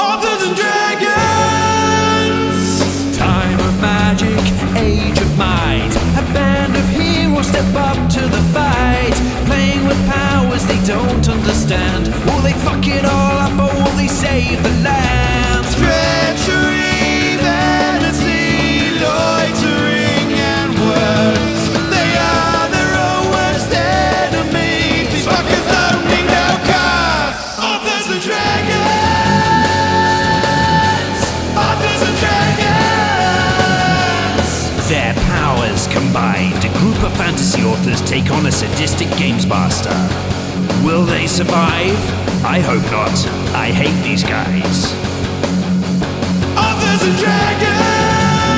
Authors and Dragons! Time of magic, age of might. A band of heroes step up to the fight. Playing with powers they don't understand. Will they fuck it all up or will they save the land? Treachery, vanity, loitering and worse. They are their own worst enemies. These fuckers don't need no cause. Authors and Dragons! Authors and Dragons! Their powers combined, a group of fantasy authors take on a sadistic games master. Will they survive? I hope not. I hate these guys. Authors and Dragons!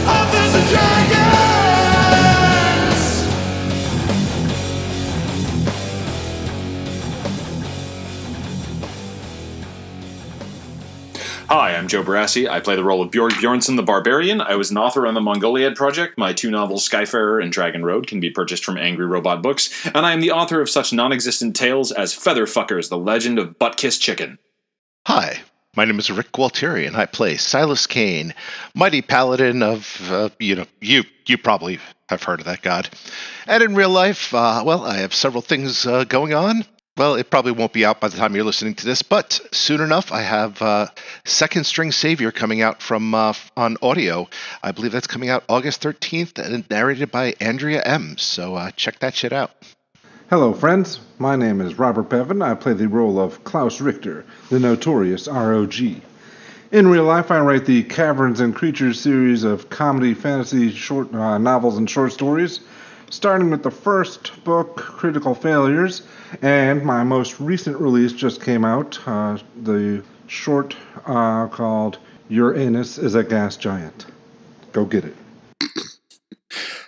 Authors and Dragons! Hi, I'm Joe Barassi. I play the role of Bjorg Bjornsson the Barbarian. I was an author on the Mongoliad Project. My 2 novels, Skyfarer and Dragon Road, can be purchased from Angry Robot Books. And I am the author of such non-existent tales as Featherfuckers, The Legend of Butt-Kiss Chicken. Hi, my name is Rick Gualtieri, and I play Silas Kane, mighty paladin of, you probably have heard of that god. And in real life, I have several things going on. Well, it probably won't be out by the time you're listening to this, but soon enough, I have Second String Savior coming out from on audio. I believe that's coming out August 13th and narrated by Andrea M. So check that shit out. Hello, friends. My name is Robert Bevan. I play the role of Klaus Richter, the notorious ROG. In real life, I write the Caverns and Creatures series of comedy, fantasy, short novels, and short stories, starting with the first book, Critical Failures, and my most recent release just came out, the short called Your Anus is a Gas Giant. Go get it.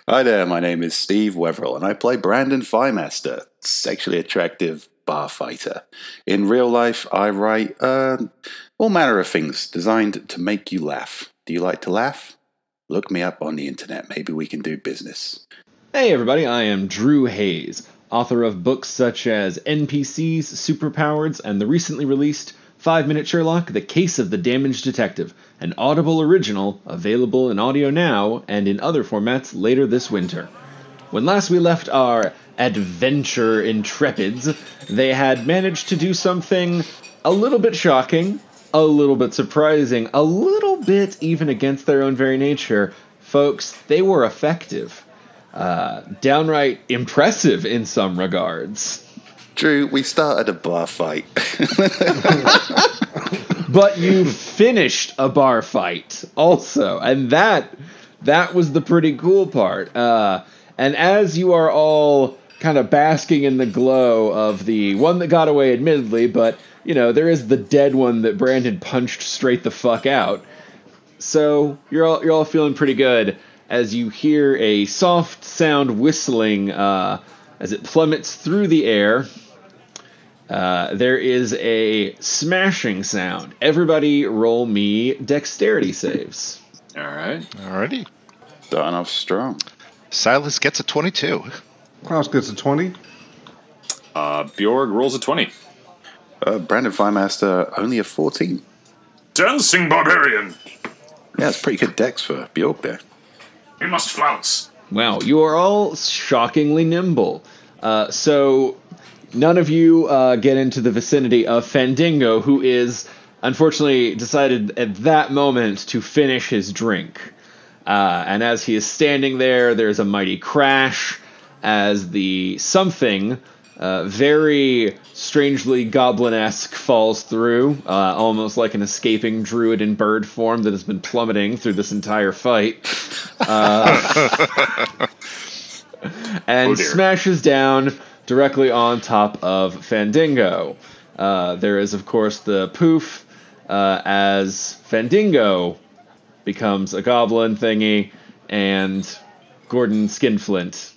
Hi there, my name is Steve Weverill, and I play Brandon Firemaster, sexually attractive bar fighter. In real life, I write all manner of things designed to make you laugh. Do you like to laugh? Look me up on the internet. Maybe we can do business. Hey everybody, I am Drew Hayes, author of books such as NPCs, Superpowers, and the recently released 5-Minute Sherlock, The Case of the Damaged Detective, an Audible original available in audio now and in other formats later this winter. When last we left our adventure intrepids, they had managed to do something a little bit shocking, a little bit surprising, a little bit even against their own very nature. Folks, they were effective. Downright impressive in some regards. Drew, we started a bar fight. But you finished a bar fight also, and that was the pretty cool part. And as you are all kind of basking in the glow of the one that got away, admittedly, but there is the dead one that Brandon punched straight the fuck out. So you're all feeling pretty good as you hear a soft sound whistling as it plummets through the air. There is a smashing sound. Everybody roll me dexterity saves. All right. Alrighty. Starting off strong. Silas gets a 22. Klaus gets a 20. Bjorg rolls a 20. Brandon Firemaster, only a 14. Dancing Barbarian! Yeah, it's pretty good dex for Bjorg there. You must flounce. Wow, you are all shockingly nimble. So none of you get into the vicinity of Fandango, who is unfortunately decided at that moment to finish his drink. And as he is standing there, there's a mighty crash as the something very strangely goblin-esque falls through, almost like an escaping druid in bird form that has been plummeting through this entire fight. And smashes down directly on top of Fandango. There is, of course, the poof as Fandango becomes a goblin thingy, and Gordon Skinflint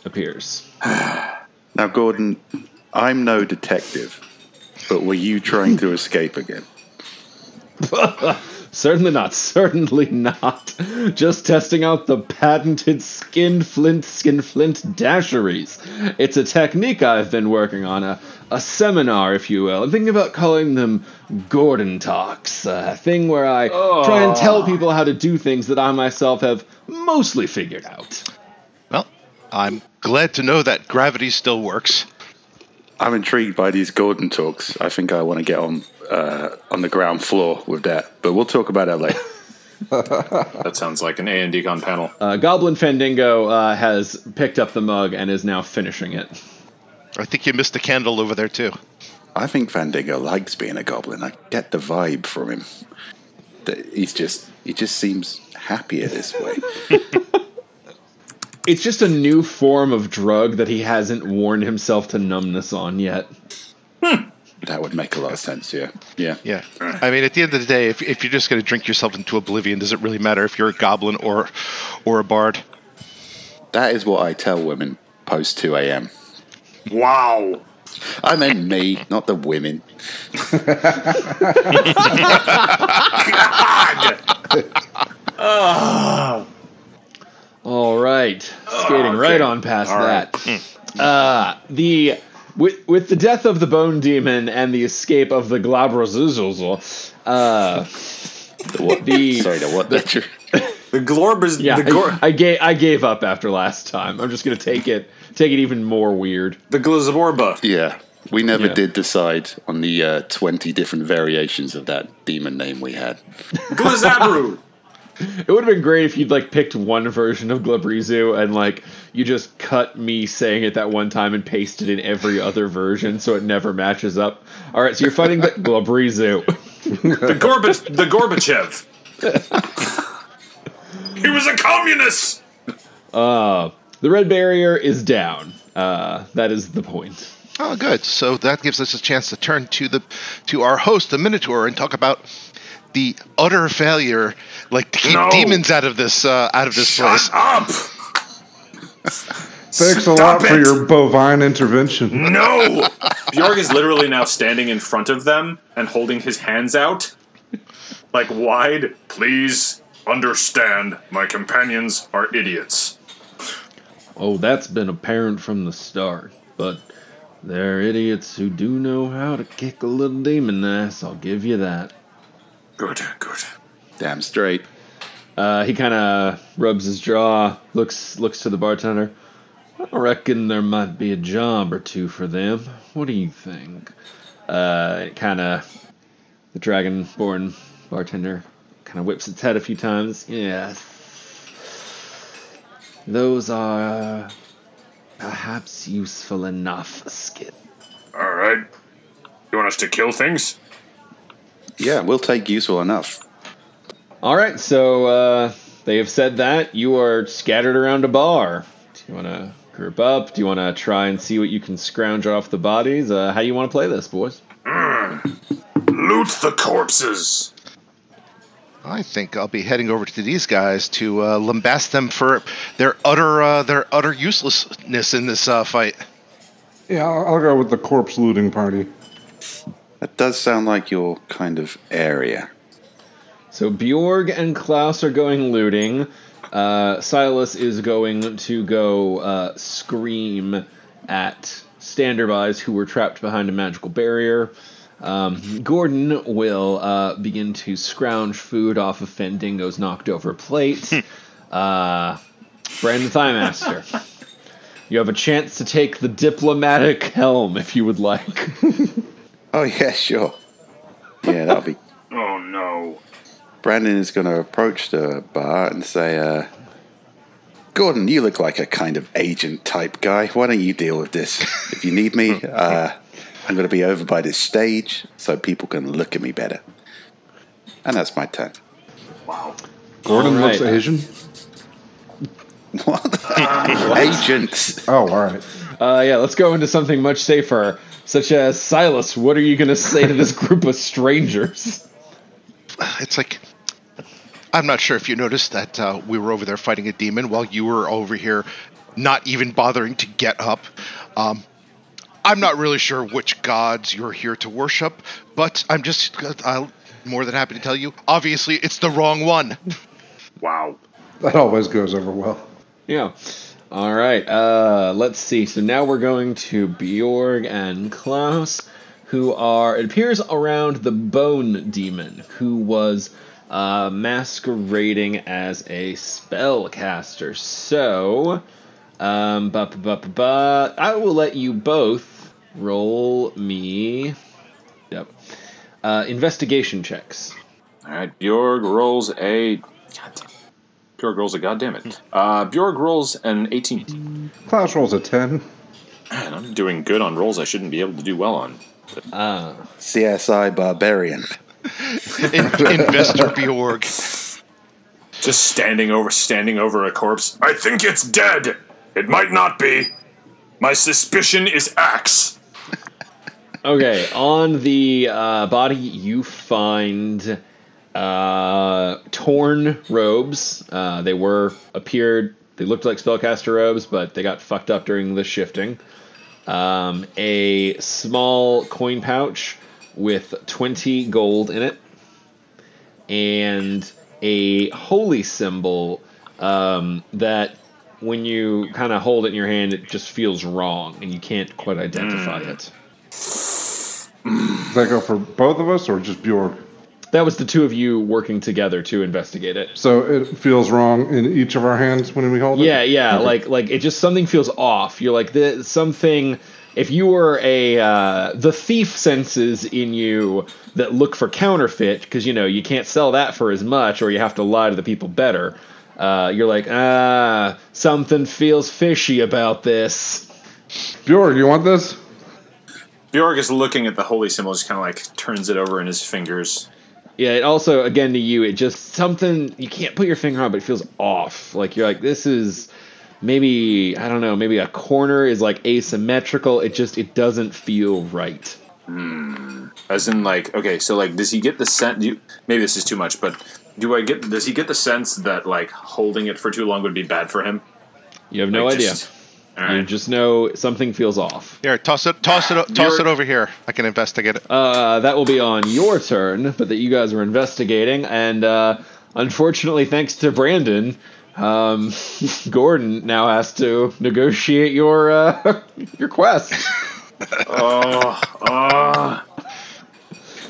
appears. Now, Gordon, I'm no detective, but were you trying to escape again? Certainly not. Certainly not. Just testing out the patented skinflint dasheries. It's a technique I've been working on, a seminar, if you will. I'm thinking about calling them Gordon Talks, a thing where I try and tell people how to do things that I myself have mostly figured out. Well, I'm glad to know that gravity still works. I'm intrigued by these Gordon talks. I think I want to get on the ground floor with that, but we'll talk about that later. That sounds like an A&D-Con panel. Goblin Fandango has picked up the mug and is now finishing it. I think you missed a candle over there, too. I think Fandango likes being a goblin. I get the vibe from him. That he just seems happier this way. It's just a new form of drug that he hasn't worn himself to numbness on yet. That would make a lot of sense, yeah. Yeah. I mean, at the end of the day, if you're just going to drink yourself into oblivion, does it really matter if you're a goblin or a bard? That is what I tell women post 2 a.m. Wow. I meant me, not the women. All right. Skating right on past that. With the death of the Bone Demon and the escape of the Glabrozuzel, The glorb is... yeah, the glor- I gave up after last time. I'm just gonna take it even more weird. The Glazborba. Yeah, we never Yeah. did decide on the 20 different variations of that demon name we had. Glazabru. It would have been great if you'd picked one version of Glabrizu and you just cut me saying it that one time and pasted in every other version so it never matches up. All right, so you're fighting the Glabrizu. The Gorbachev. He was a communist. The red barrier is down. That is the point. Oh, good. So that gives us a chance to turn to our host, the Minotaur, and talk about the utter failure, to keep demons out of this place. Shut up. Thanks a lot for your bovine intervention. No. Bjorg is literally now standing in front of them and holding his hands out, wide. Please understand, my companions are idiots. Oh, that's been apparent from the start, but they're idiots who do know how to kick a little demon ass, I'll give you that. Good. Damn straight. He kind of rubs his jaw, looks to the bartender. I reckon there might be a job or two for them. What do you think? The Dragonborn bartender kind of whips its head a few times. Yes. Those are perhaps useful enough, Skid. All right. You want us to kill things? Yeah, we'll take useful enough. All right, so they have said that. You are scattered around a bar. Do you want to group up? Do you want to try and see what you can scrounge off the bodies? How do you want to play this, boys? Loot the corpses. I think I'll be heading over to these guys to lambast them for their utter uselessness in this fight. Yeah, I'll go with the corpse looting party. That does sound like your kind of area. So Bjorg and Klaus are going looting. Silas is going to go scream at standerbys who were trapped behind a magical barrier. Gordon will begin to scrounge food off of Fandango's knocked over plate. Brandon Thighmaster, you have a chance to take the diplomatic helm if you would like. Oh, yeah, sure. Yeah, that'll be... Oh, no. Brandon is going to approach the bar and say, Gordon, you look like a kind of agent type guy. Why don't you deal with this? If you need me, I'm going to be over by this stage so people can look at me better. And that's my turn. Wow. Gordon All right. looks Asian. What? Agents. Oh, all right. Yeah, let's go into something much safer, such as Silas. What are you going to say to this group of strangers? It's I'm not sure if you noticed that we were over there fighting a demon while you were over here not even bothering to get up. I'm not really sure which gods you're here to worship, but more than happy to tell you, obviously it's the wrong one. Wow. That always goes over well. Yeah. All right. Let's see. So now we're going to Bjorg and Klaus, who are, it appears, around the Bone Demon, who was masquerading as a spellcaster. So, I will let you both roll me, investigation checks. All right, Bjorg rolls a... Bjorg rolls a goddammit. Bjorg rolls an 18. Klaus rolls a 10. Man, I'm doing good on rolls I shouldn't be able to do well on. CSI Barbarian. Investor Bjorg. Just standing over a corpse. I think it's dead. It might not be. My suspicion is axe. Okay, on the body you find torn robes. They looked like spellcaster robes, but they got fucked up during the shifting. A small coin pouch with 20 gold in it, and a holy symbol that when you kind of hold it in your hand, it just feels wrong, and you can't quite identify it. Does that go for both of us or just Bjorg? That was the two of you working together to investigate it. So it feels wrong in each of our hands when we hold it? Yeah, Okay. like it just, something feels off. You're like, something, if you were the thief senses in you that look for counterfeit, because, you can't sell that for as much, or you have to lie to the people better. You're like, something feels fishy about this. Bjorg, you want this? Bjorg is looking at the holy symbol, just kind of like turns it over in his fingers. Yeah, it also, again, to you, it just, something, you can't put your finger on, but it feels off. Like, you're like, this is maybe, I don't know, maybe a corner is like asymmetrical. It doesn't feel right. As in, like, okay, so, like, does he get the sense, maybe this is too much, but does he get the sense that, like, holding it for too long would be bad for him? You have no Like, idea. all You right. just know something feels off. Here, toss it over here. I can investigate it. That will be on your turn, but that you guys are investigating, and unfortunately, thanks to Brandon, Gordon now has to negotiate your quest.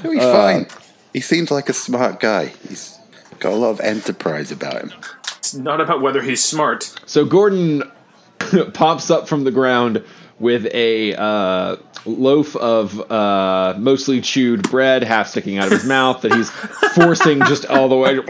He's fine. He seems like a smart guy. He's got a lot of enterprise about him. It's not about whether he's smart. So Gordon pops up from the ground with a loaf of mostly chewed bread, half sticking out of his mouth, that he's forcing just all the way.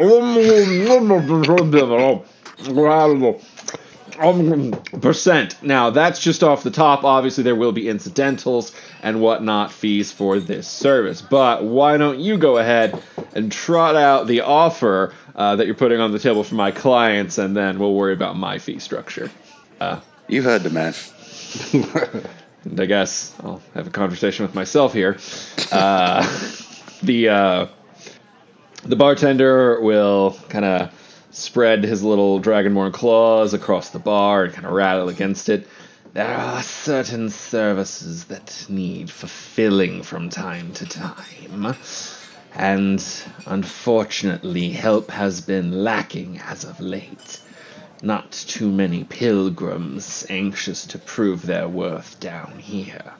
Percent. Now, that's just off the top. Obviously, there will be incidentals and whatnot fees for this service. But why don't you go ahead and trot out the offer that you're putting on the table for my clients, and then we'll worry about my fee structure. You heard the man. And I guess I'll have a conversation with myself here. The bartender will kind of spread his little dragonborn claws across the bar and kind of rattle against it. There are certain services that need fulfilling from time to time. And unfortunately, help has been lacking as of late. Not too many pilgrims anxious to prove their worth down here.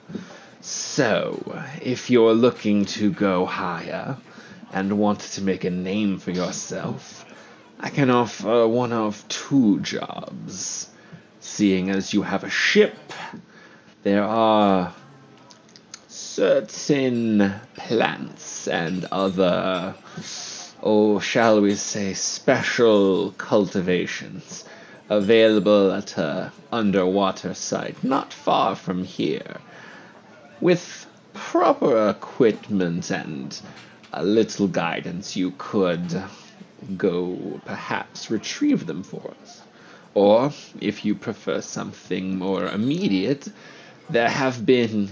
So, if you're looking to go higher and want to make a name for yourself, I can offer one of two jobs. Seeing as you have a ship, there are certain plants and other, shall we say, special cultivations available at a underwater site not far from here. With proper equipment and a little guidance, you could go perhaps retrieve them for us. Or, if you prefer something more immediate, there have been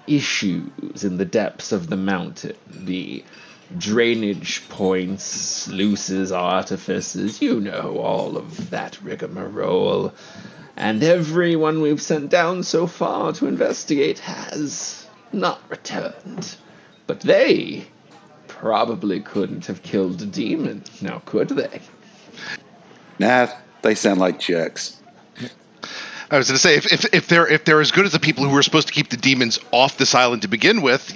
issues in the depths of the mountain. The drainage points, sluices, artifices, you know, all of that rigmarole. And everyone we've sent down so far to investigate has not returned. But they probably couldn't have killed a demon, now could they? Nah, they sound like jerks. I was going to say, if they're as good as the people who were supposed to keep the demons off this island to begin with,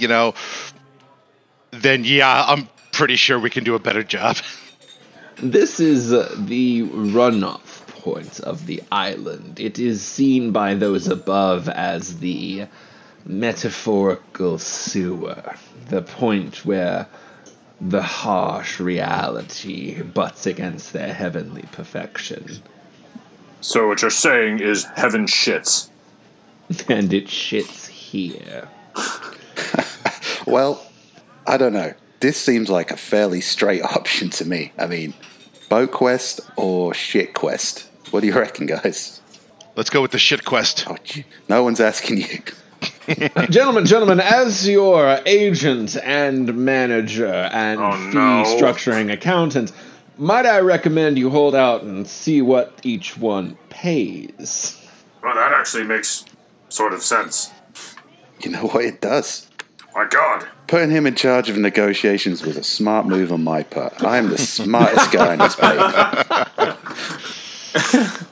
then yeah, I'm pretty sure we can do a better job. This is the runoff point of the island. It is seen by those above as the metaphorical sewer, the point where the harsh reality butts against their heavenly perfection. So what you're saying is heaven shits. And it shits here. Well, I don't know. This seems like a fairly straight option to me. I mean, boat quest or shit quest? What do you reckon, guys? Let's go with the shit quest. Oh, no one's asking you. Gentlemen, as your agent and manager and fee structuring accountant, might I recommend you hold out and see what each one pays? Well, that actually makes sort of sense. You know what it does? My God. Putting him in charge of negotiations was a smart move on my part. I am the smartest guy in this place.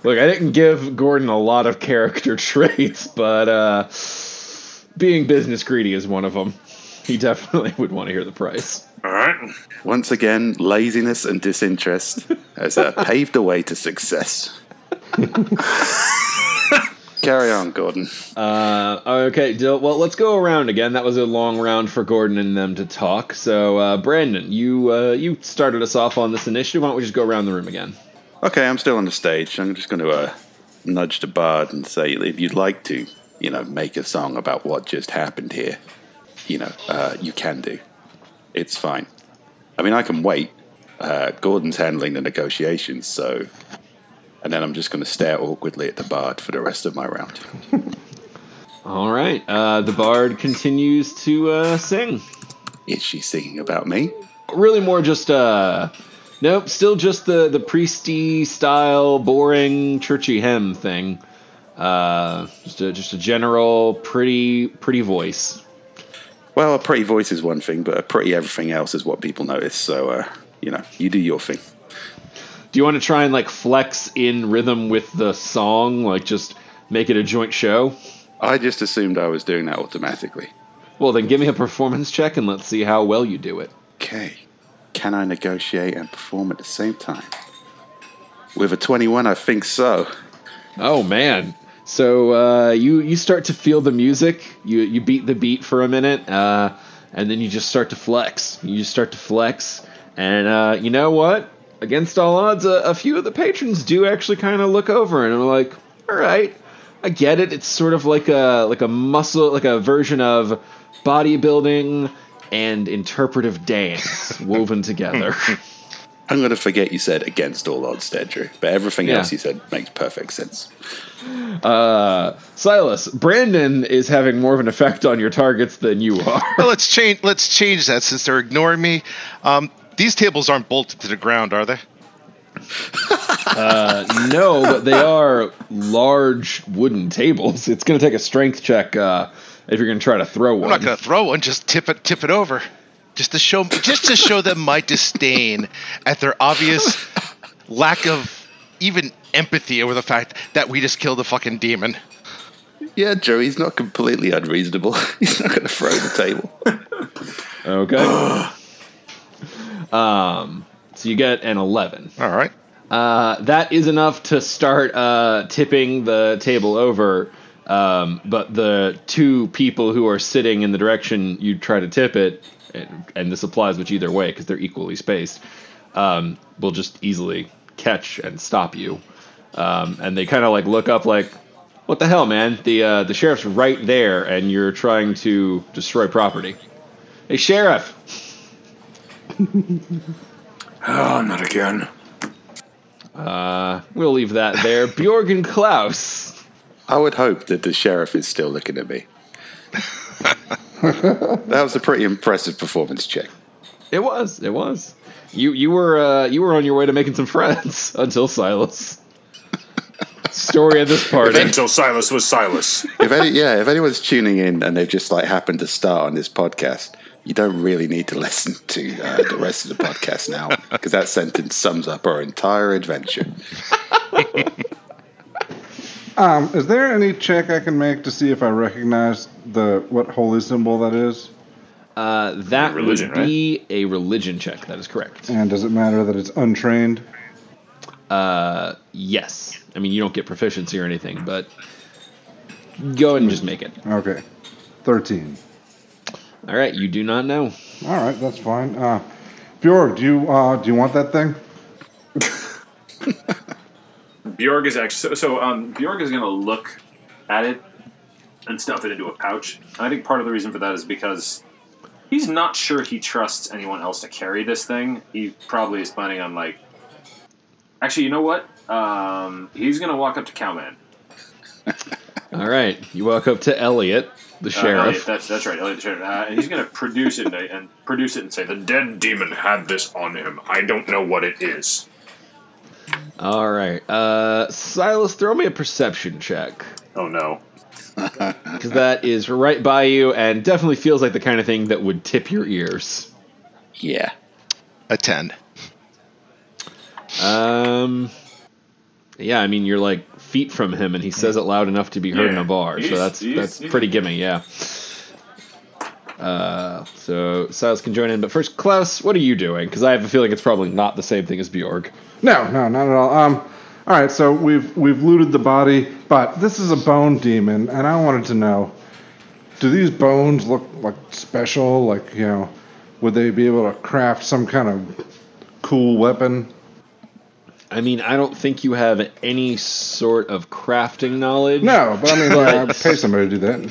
Look, I didn't give Gordon a lot of character traits, but being business greedy is one of them. He definitely would want to hear the price. All right. Once again, laziness and disinterest has paved the way to success. Carry on, Gordon. Okay, well, let's go around again. That was a long round for Gordon and them to talk. So, Brandon, you started us off on this initiative. Why don't we just go around the room again? Okay, I'm still on the stage. I'm just going to nudge the bard and say, if you'd like to, make a song about what just happened here, you can do. It's fine. I mean, I can wait. Gordon's handling the negotiations, so... And then I'm just going to stare awkwardly at the bard for the rest of my round. All right. The bard continues to sing. Is she singing about me? Really more just... Nope, still just the priesty style, boring, churchy hymn thing. Just a general, pretty voice. Well, a pretty voice is one thing, but a pretty everything else is what people notice. So, you do your thing. Do you want to try and flex in rhythm with the song, just make it a joint show? I just assumed I was doing that automatically. Well, then give me a performance check and let's see how well you do it. Okay. Can I negotiate and perform at the same time? With a 21, I think so. Oh, man. So you start to feel the music. You beat the beat for a minute, and then you just start to flex. And you know what? Against all odds, a few of the patrons do actually kind of look over and are like, all right, I get it. It's sort of like a muscle, like a version of bodybuilding and interpretive dance woven together. I'm going to forget you said against all odds there, Drew. But everything else you said makes perfect sense. Silas, Brandon is having more of an effect on your targets than you are. Well, let's change that since they're ignoring me. These tables aren't bolted to the ground, are they? No, but they are large wooden tables. It's going to take a strength check if you're going to try to throw one. I'm not going to throw one. Just tip it over, just to show them my disdain at their obvious lack of even empathy over the fact that we just killed a fucking demon. Yeah, Joe, he's not completely unreasonable. He's not going to throw the table. Okay. So you get an 11. All right. That is enough to start tipping the table over. But the two people who are sitting in the direction you try to tip it, and this applies which either way because they're equally spaced, will just easily catch and stop you. And they kind of look up like, what the hell, man? The sheriff's right there, and you're trying to destroy property. Hey, sheriff. Oh, not again. We'll leave that there. Bjorgen Klaus. I would hope that the sheriff is still looking at me. That was a pretty impressive performance check. It was. You were on your way to making some friends until Silas. Story of this party. Until Silas was Silas. If anyone's tuning in and they've just happened to start on this podcast, You don't really need to listen to the rest of the podcast now, because that sentence sums up our entire adventure. Is there any check I can make to see if I recognize what holy symbol that is? That Religion, would be a religion check. That is correct. And does it matter that it's untrained? Yes. I mean, you don't get proficiency or anything, but go ahead and just make it. Okay. 13. All right, you do not know. All right, that's fine. Bjorg, do you want that thing? Bjorg is actually Bjorg is going to look at it and stuff it into a pouch. And I think part of the reason for that is because he's not sure he trusts anyone else to carry this thing. He probably is planning on actually, you know what? He's going to walk up to Cowman. All right, you walk up to Elliot, the sheriff. Elliot, that's right, Elliot the sheriff. And he's going to produce it and say, "The dead demon had this on him. I don't know what it is." All right, Silas, throw me a perception check. Oh no. Because that is right by you and definitely feels like the kind of thing that would tip your ears. Yeah. A 10. Yeah, I mean, you're like feet from him, and he says it loud enough to be heard in a bar, so that's pretty gimme, yeah. So Silas can join in, but first, Klaus, what are you doing? Because I have a feeling it's probably not the same thing as Bjorg. No, not at all. All right, so we've looted the body, but this is a bone demon, and I wanted to know, do these bones look like special? Like, would they be able to craft some kind of cool weapon? I mean, I don't think you have any sort of crafting knowledge. No, but I mean, I'd pay somebody to do that.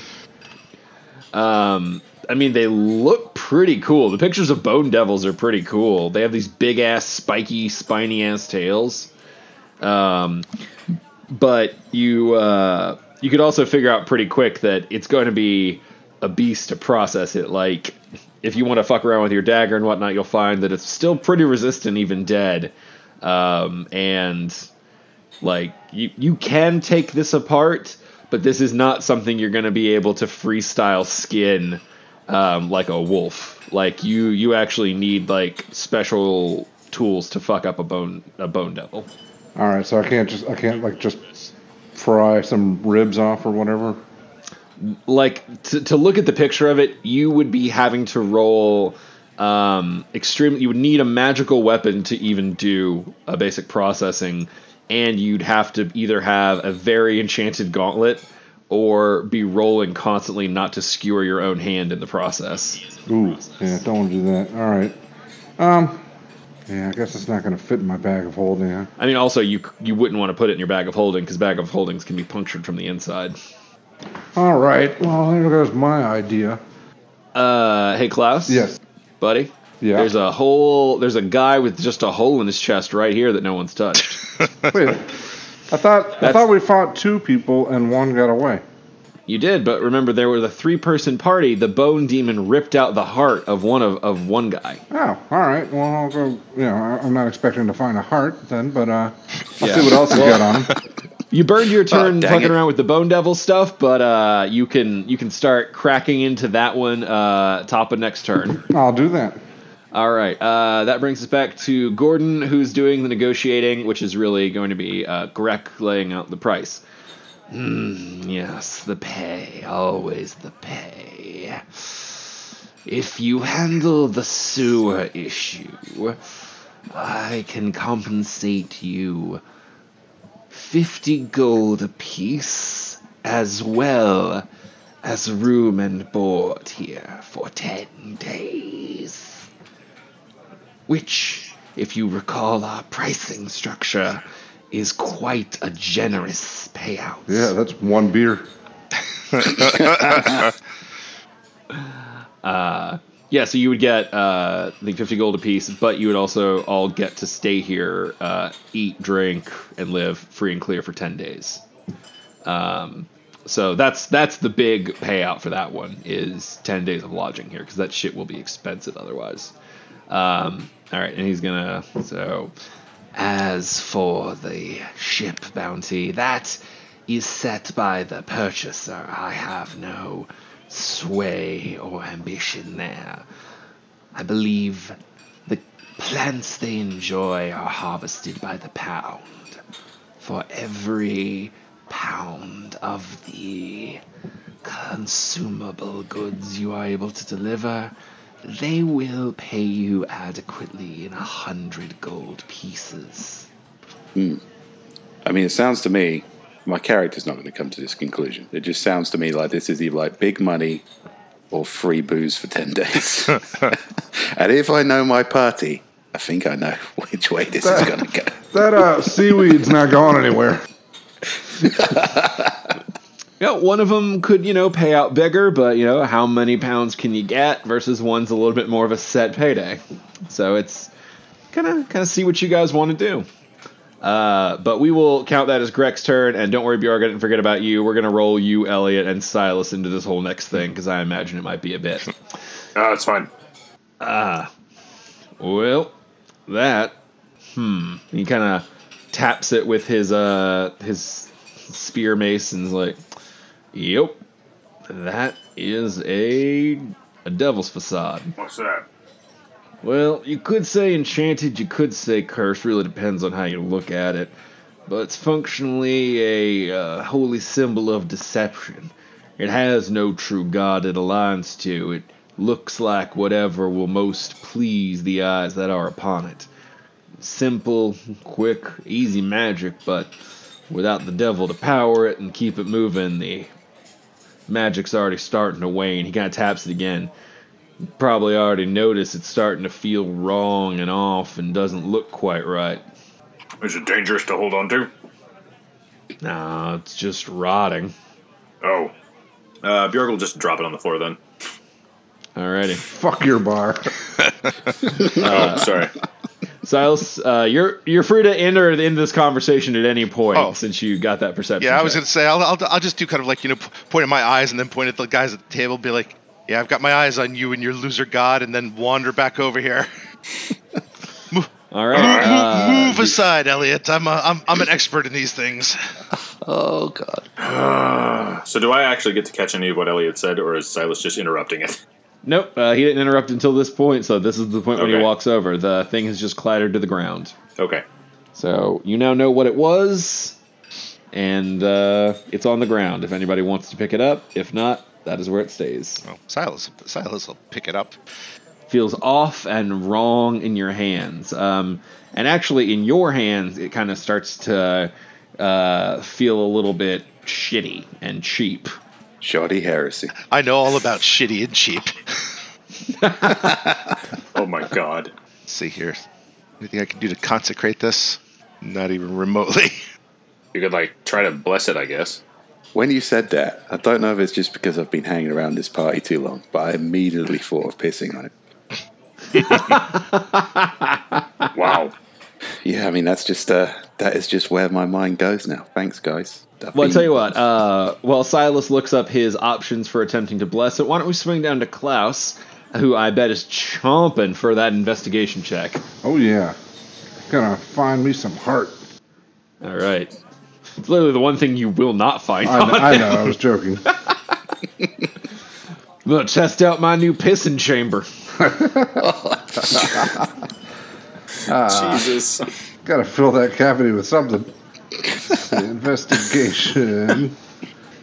I mean, they look pretty cool. The pictures of bone devils are pretty cool. They have these big-ass, spiky, spiny-ass tails. But you could also figure out pretty quick that it's going to be a beast to process it. Like, if you want to fuck around with your dagger and whatnot, you'll find that it's still pretty resistant, even dead. And like you can take this apart, but this is not something you're going to be able to freestyle skin like a wolf. Like you actually need like special tools to fuck up a bone devil. All right, so I can't just fry some ribs off or whatever. Like to look at the picture of it, you would be having to roll you would need a magical weapon to even do a basic processing, and you'd have to either have a very enchanted gauntlet or be rolling constantly not to skewer your own hand in the process. Ooh, yeah, don't want to do that. All right. Yeah, I guess it's not going to fit in my bag of holding. Huh? I mean, also, you wouldn't want to put it in your bag of holding, because bag of holdings can be punctured from the inside. All right, well, there goes my idea. Hey, Klaus? Yes. Buddy? Yeah. There's a guy with just a hole in his chest right here that no one's touched. Wait, I thought we fought two people and one got away. You did, but remember there was a 3-person party. The bone demon ripped out the heart of one guy. Oh, all right. Well, I'll go. I'm not expecting to find a heart then, but I'll see what else you got on him. You burned your turn fucking it. around with the Bone Devil stuff, but you can start cracking into that one top of next turn. I'll do that. All right. That brings us back to Gordon, who's doing the negotiating, which is really going to be Grek laying out the price. Yes, the pay. Always the pay. If you handle the sewer issue, I can compensate you 50 gold apiece, as well as room and board here for 10 days. Which, if you recall our pricing structure, is quite a generous payout. Yeah, that's one beer. Yeah, so you would get, I think, 50 gold apiece, but you would also all get to stay here, eat, drink, and live free and clear for 10 days. So that's the big payout for that one, is 10 days of lodging here, because that shit will be expensive otherwise. All right, and he's gonna, so, as for the ship bounty, that is set by the purchaser. I have no sway or ambition there. I believe the plants they enjoy are harvested by the pound. For every pound of the consumable goods you are able to deliver, they will pay you adequately in 100 gold pieces. I mean, it sounds to me, my character's not going to come to this conclusion. It just sounds to me like this is either like big money or free booze for 10 days. And if I know my party, I think I know which way this is going to go. That seaweed's not going anywhere. Yeah, one of them could, pay out bigger, but, how many pounds can you get versus one's a little bit more of a set payday. So it's kind of see what you guys want to do. But we will count that as Greg's turn, and don't worry, Bjorg, I didn't forget about you. We're going to roll you, Elliot, and Silas into this whole next thing, because I imagine it might be a bit. It's fine. Well, that, he kind of taps it with his spear mace and is like, yep, that is a devil's facade. What's that? Well, you could say enchanted, you could say cursed, really depends on how you look at it. But it's functionally a holy symbol of deception. It has no true god it aligns to. It looks like whatever will most please the eyes that are upon it. Simple, quick, easy magic, but without the devil to power it and keep it moving, the magic's already starting to wane. He kind of taps it again. You probably already noticed it's starting to feel wrong and off and doesn't look quite right. Is it dangerous to hold on to? Nah, it's just rotting. Oh. Bjorg will just drop it on the floor then. Alrighty. Fuck your bar. Sorry. Silas, you're free to enter into this conversation at any point since you got that perception. Yeah, I was going to say, I'll just do kind of like, point at my eyes and then point at the guys at the table, be like, yeah, I've got my eyes on you and your loser god, and then wander back over here. All right. Move aside, Elliot. I'm an expert in these things. Oh, God. So do I actually get to catch any of what Elliot said, or is Silas just interrupting it? Nope, he didn't interrupt until this point, so this is the point when he Okay. walks over. The thing has just clattered to the ground. Okay. So you now know what it was, and it's on the ground if anybody wants to pick it up. If not, that is where it stays. Oh, Silas will pick it up. Feels off and wrong in your hands. And actually, in your hands, it kind of starts to feel a little bit shitty and cheap. Shoddy heresy. I know all about shitty and cheap. Oh my god. Let's see here. Anything I can do to consecrate this? Not even remotely. You could, try to bless it, I guess. When you said that, I don't know if it's just because I've been hanging around this party too long, but I immediately thought of pissing on it. Wow. Yeah, I mean, that is just where my mind goes now. Thanks, guys. Well, I'll tell you what. While Silas looks up his options for attempting to bless it, why don't we swing down to Klaus, who I bet is chomping for that investigation check. Oh, yeah. Gonna find me some heart. All right. It's literally the one thing you will not find. I know, I was joking. I'm gonna test out my new pissing chamber. Jesus. Gotta fill that cavity with something. Investigation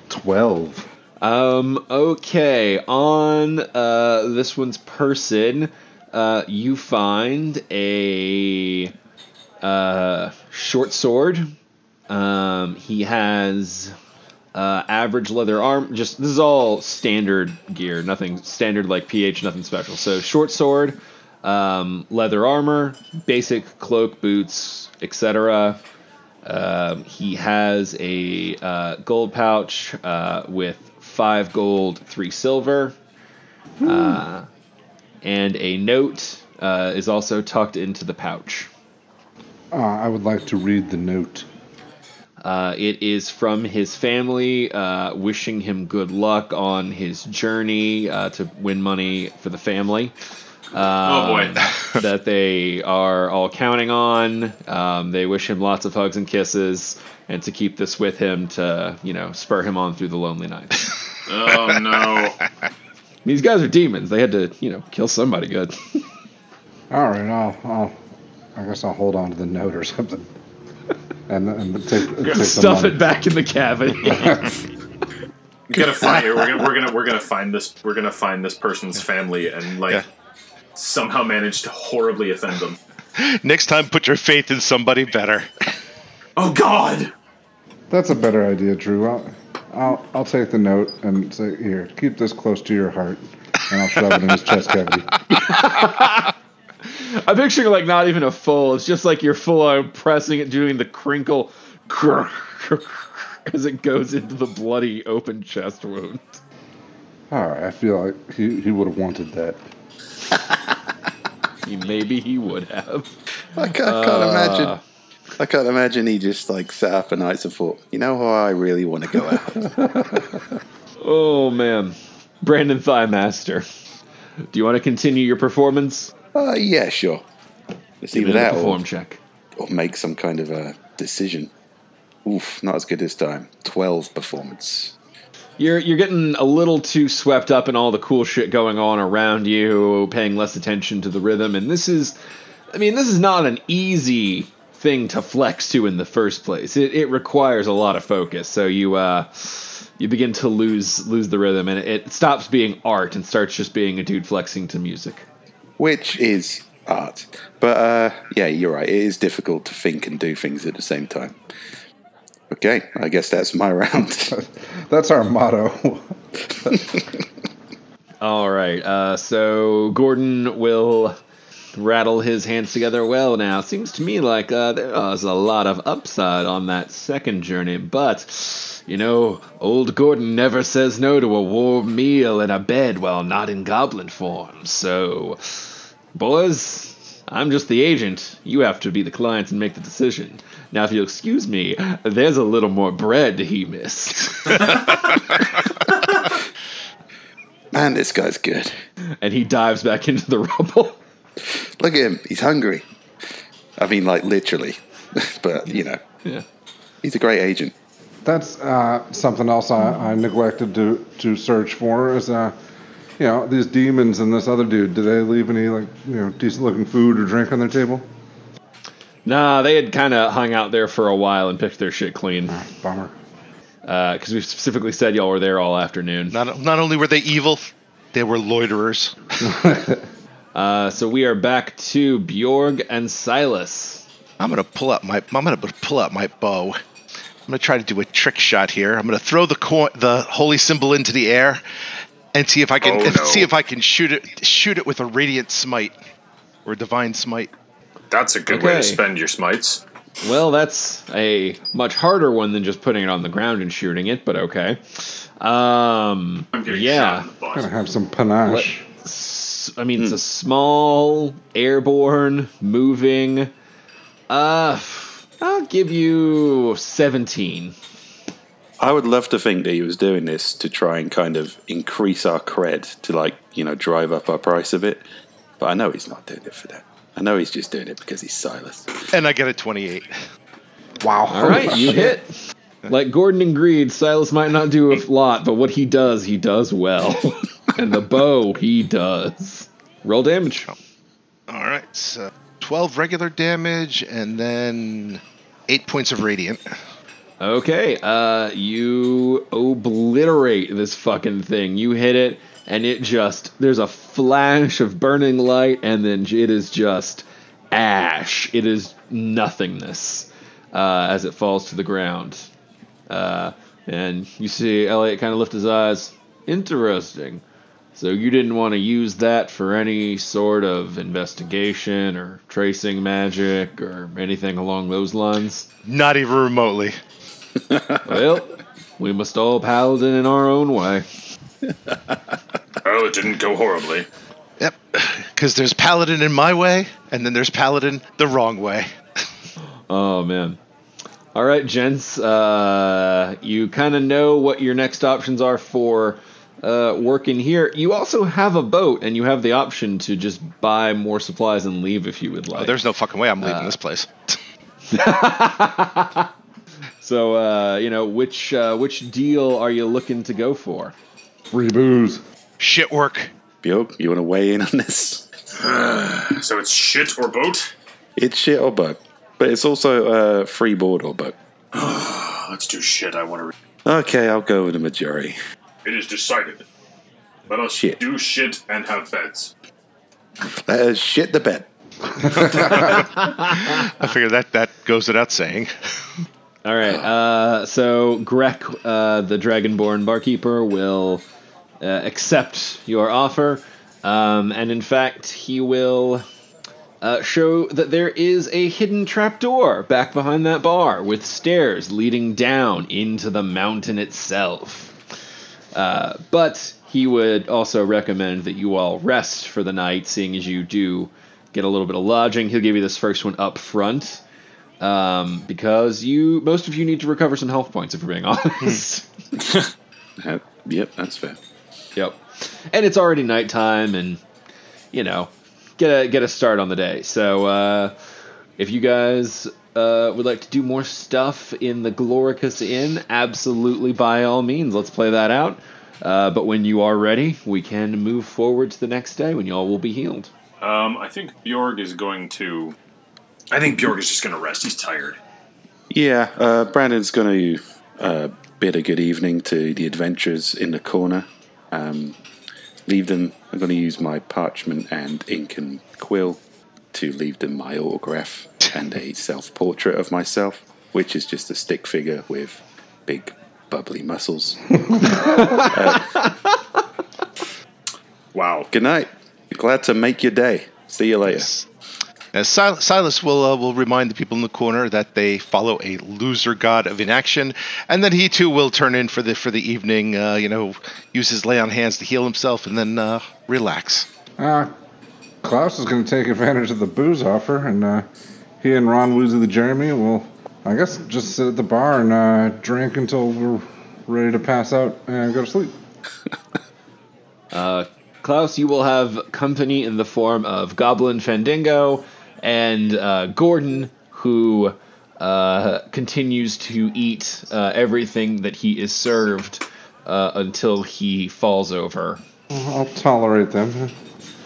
12. Okay. On this one's person, you find a short sword. He has average leather arm. This is all standard gear. Nothing standard like PH. Nothing special. So short sword, leather armor, basic cloak, boots, etc. He has a gold pouch with 5 gold, 3 silver, and a note is also tucked into the pouch. I would like to read the note. It is from his family, wishing him good luck on his journey to win money for the family. Oh boy. That they are all counting on. They wish him lots of hugs and kisses, and to keep this with him to, spur him on through the lonely night. Oh no. These guys are demons. They had to, kill somebody good. All right, I guess I'll hold on to the note or something, and take the Stuff money. it back in the cabin. We gotta find. We're gonna find this. We're gonna find this person's family and somehow manage to horribly offend them. Next time, put your faith in somebody better. Oh God! That's a better idea, Drew. I'll take the note and say, here, keep this close to your heart, and I'll shove it in his chest cavity. I'm picturing not even a full. It's just like you're full on pressing it, doing the crinkle as it goes into the bloody open chest wound. All right, I feel like he would have wanted that. Maybe he would have. I can't imagine. I can't imagine he just sat up at night and thought, you know how I really want to go out. Oh man, Brandon Thighmaster, do you want to continue your performance? Yeah, sure. It's Give either me a that perform check. or make some kind of a decision. Oof, not as good this time. 12 performance. You're getting a little too swept up in all the cool shit going on around you, paying less attention to the rhythm, and this is not an easy thing to flex to in the first place. It requires a lot of focus, so you begin to lose the rhythm, and it stops being art and starts just being a dude flexing to music. Which is art. But, yeah, you're right. It is difficult to think and do things at the same time. Okay, I guess that's my round. That's our motto. All right, so Gordon will rattle his hands together. Well, now, seems to me like there was a lot of upside on that second journey, but, old Gordon never says no to a warm meal and a bed while not in goblin form. So, boys, I'm just the agent. You have to be the clients and make the decision. Now, if you'll excuse me, there's a little more bread he missed. Man, this guy's good. And he dives back into the rubble. Look at him. He's hungry. I mean, literally. But, Yeah. he's a great agent. That's something else I neglected to search for is, these demons and this other dude. Did they leave any, decent looking food or drink on their table? Nah, they had kind of hung out there for a while and picked their shit clean. Bummer. Because we specifically said y'all were there all afternoon. Not only were they evil, they were loiterers. So we are back to Bjorg and Silas. I'm gonna pull out my bow. I'm gonna try to do a trick shot here. I'm gonna throw the holy symbol into the air and see if I can shoot it with a radiant smite or divine smite. That's a good way Okay. to spend your smites. Well, that's a much harder one than just putting it on the ground and shooting it, but okay. I'm getting shot in the Gotta butt. have some panache. It's a small, airborne, moving. I'll give you 17. I would love to think that he was doing this to try and kind of increase our cred, to drive up our price a bit. But I know he's not doing it for that. I know he's just doing it because he's Silas. And I get a 28. Wow. All right, you hit. Like Gordon agreed, Silas might not do a lot, but what he does well. And the bow, he does. Roll damage. All right, so 12 regular damage and then 8 points of radiant. Okay, you obliterate this fucking thing. You hit it, and there's a flash of burning light, and then it is just ash. It is nothingness as it falls to the ground. And you see Elliot kind of lift his eyes. Interesting. So you didn't want to use that for any sort of investigation or tracing magic or anything along those lines? Not even remotely. Well, we must all paladin in our own way. Oh, it didn't go horribly. Yep, because there's paladin in my way, and then there's paladin the wrong way. Oh, man. All right, gents. You kind of know what your next options are for working here. You also have a boat, and you have the option to just buy more supplies and leave if you would like. Oh, there's no fucking way I'm leaving this place. So, which deal are you looking to go for? Free booze. Shit work. Bjorg, you want to weigh in on this? So it's shit or boat? It's shit or boat. But it's also free board or boat. Let's do shit. I want to... Okay, I'll go with the majority. It is decided. Let us Shit. do shit and have beds. Let us shit the bed. I figure that goes without saying. All right. So Grek, the Dragonborn barkeeper, will accept your offer, and in fact, he will show that there is a hidden trapdoor back behind that bar with stairs leading down into the mountain itself. But he would also recommend that you all rest for the night, seeing as you do get a little bit of lodging. He'll give you this first one up front, because most of you need to recover some health points, if we're being honest. Yep, that's fair. Yep. And it's already nighttime, and, get a start on the day. So, if you guys would like to do more stuff in the Gloricus Inn, absolutely, by all means, let's play that out. But when you are ready, we can move forward to the next day when y'all will be healed. I think Bjorg is just going to rest. He's tired. Yeah, Brandon's going to bid a good evening to the adventurers in the corner. Leave them. I'm going to use my parchment and ink and quill to leave them my autograph and a self-portrait of myself, which is just a stick figure with big, bubbly muscles. Wow. Good night. Glad to make your day. See you later. Silas will remind the people in the corner that they follow a loser god of inaction, and then he too will turn in for the evening. Use his lay on hands to heal himself, and then relax. Klaus is going to take advantage of the booze offer, and he and Ron Woozy the Jeremy will, I guess, just sit at the bar and drink until we're ready to pass out and go to sleep. Klaus, you will have company in the form of Goblin Fandango and Gordon, who continues to eat everything that he is served until he falls over. I'll tolerate them.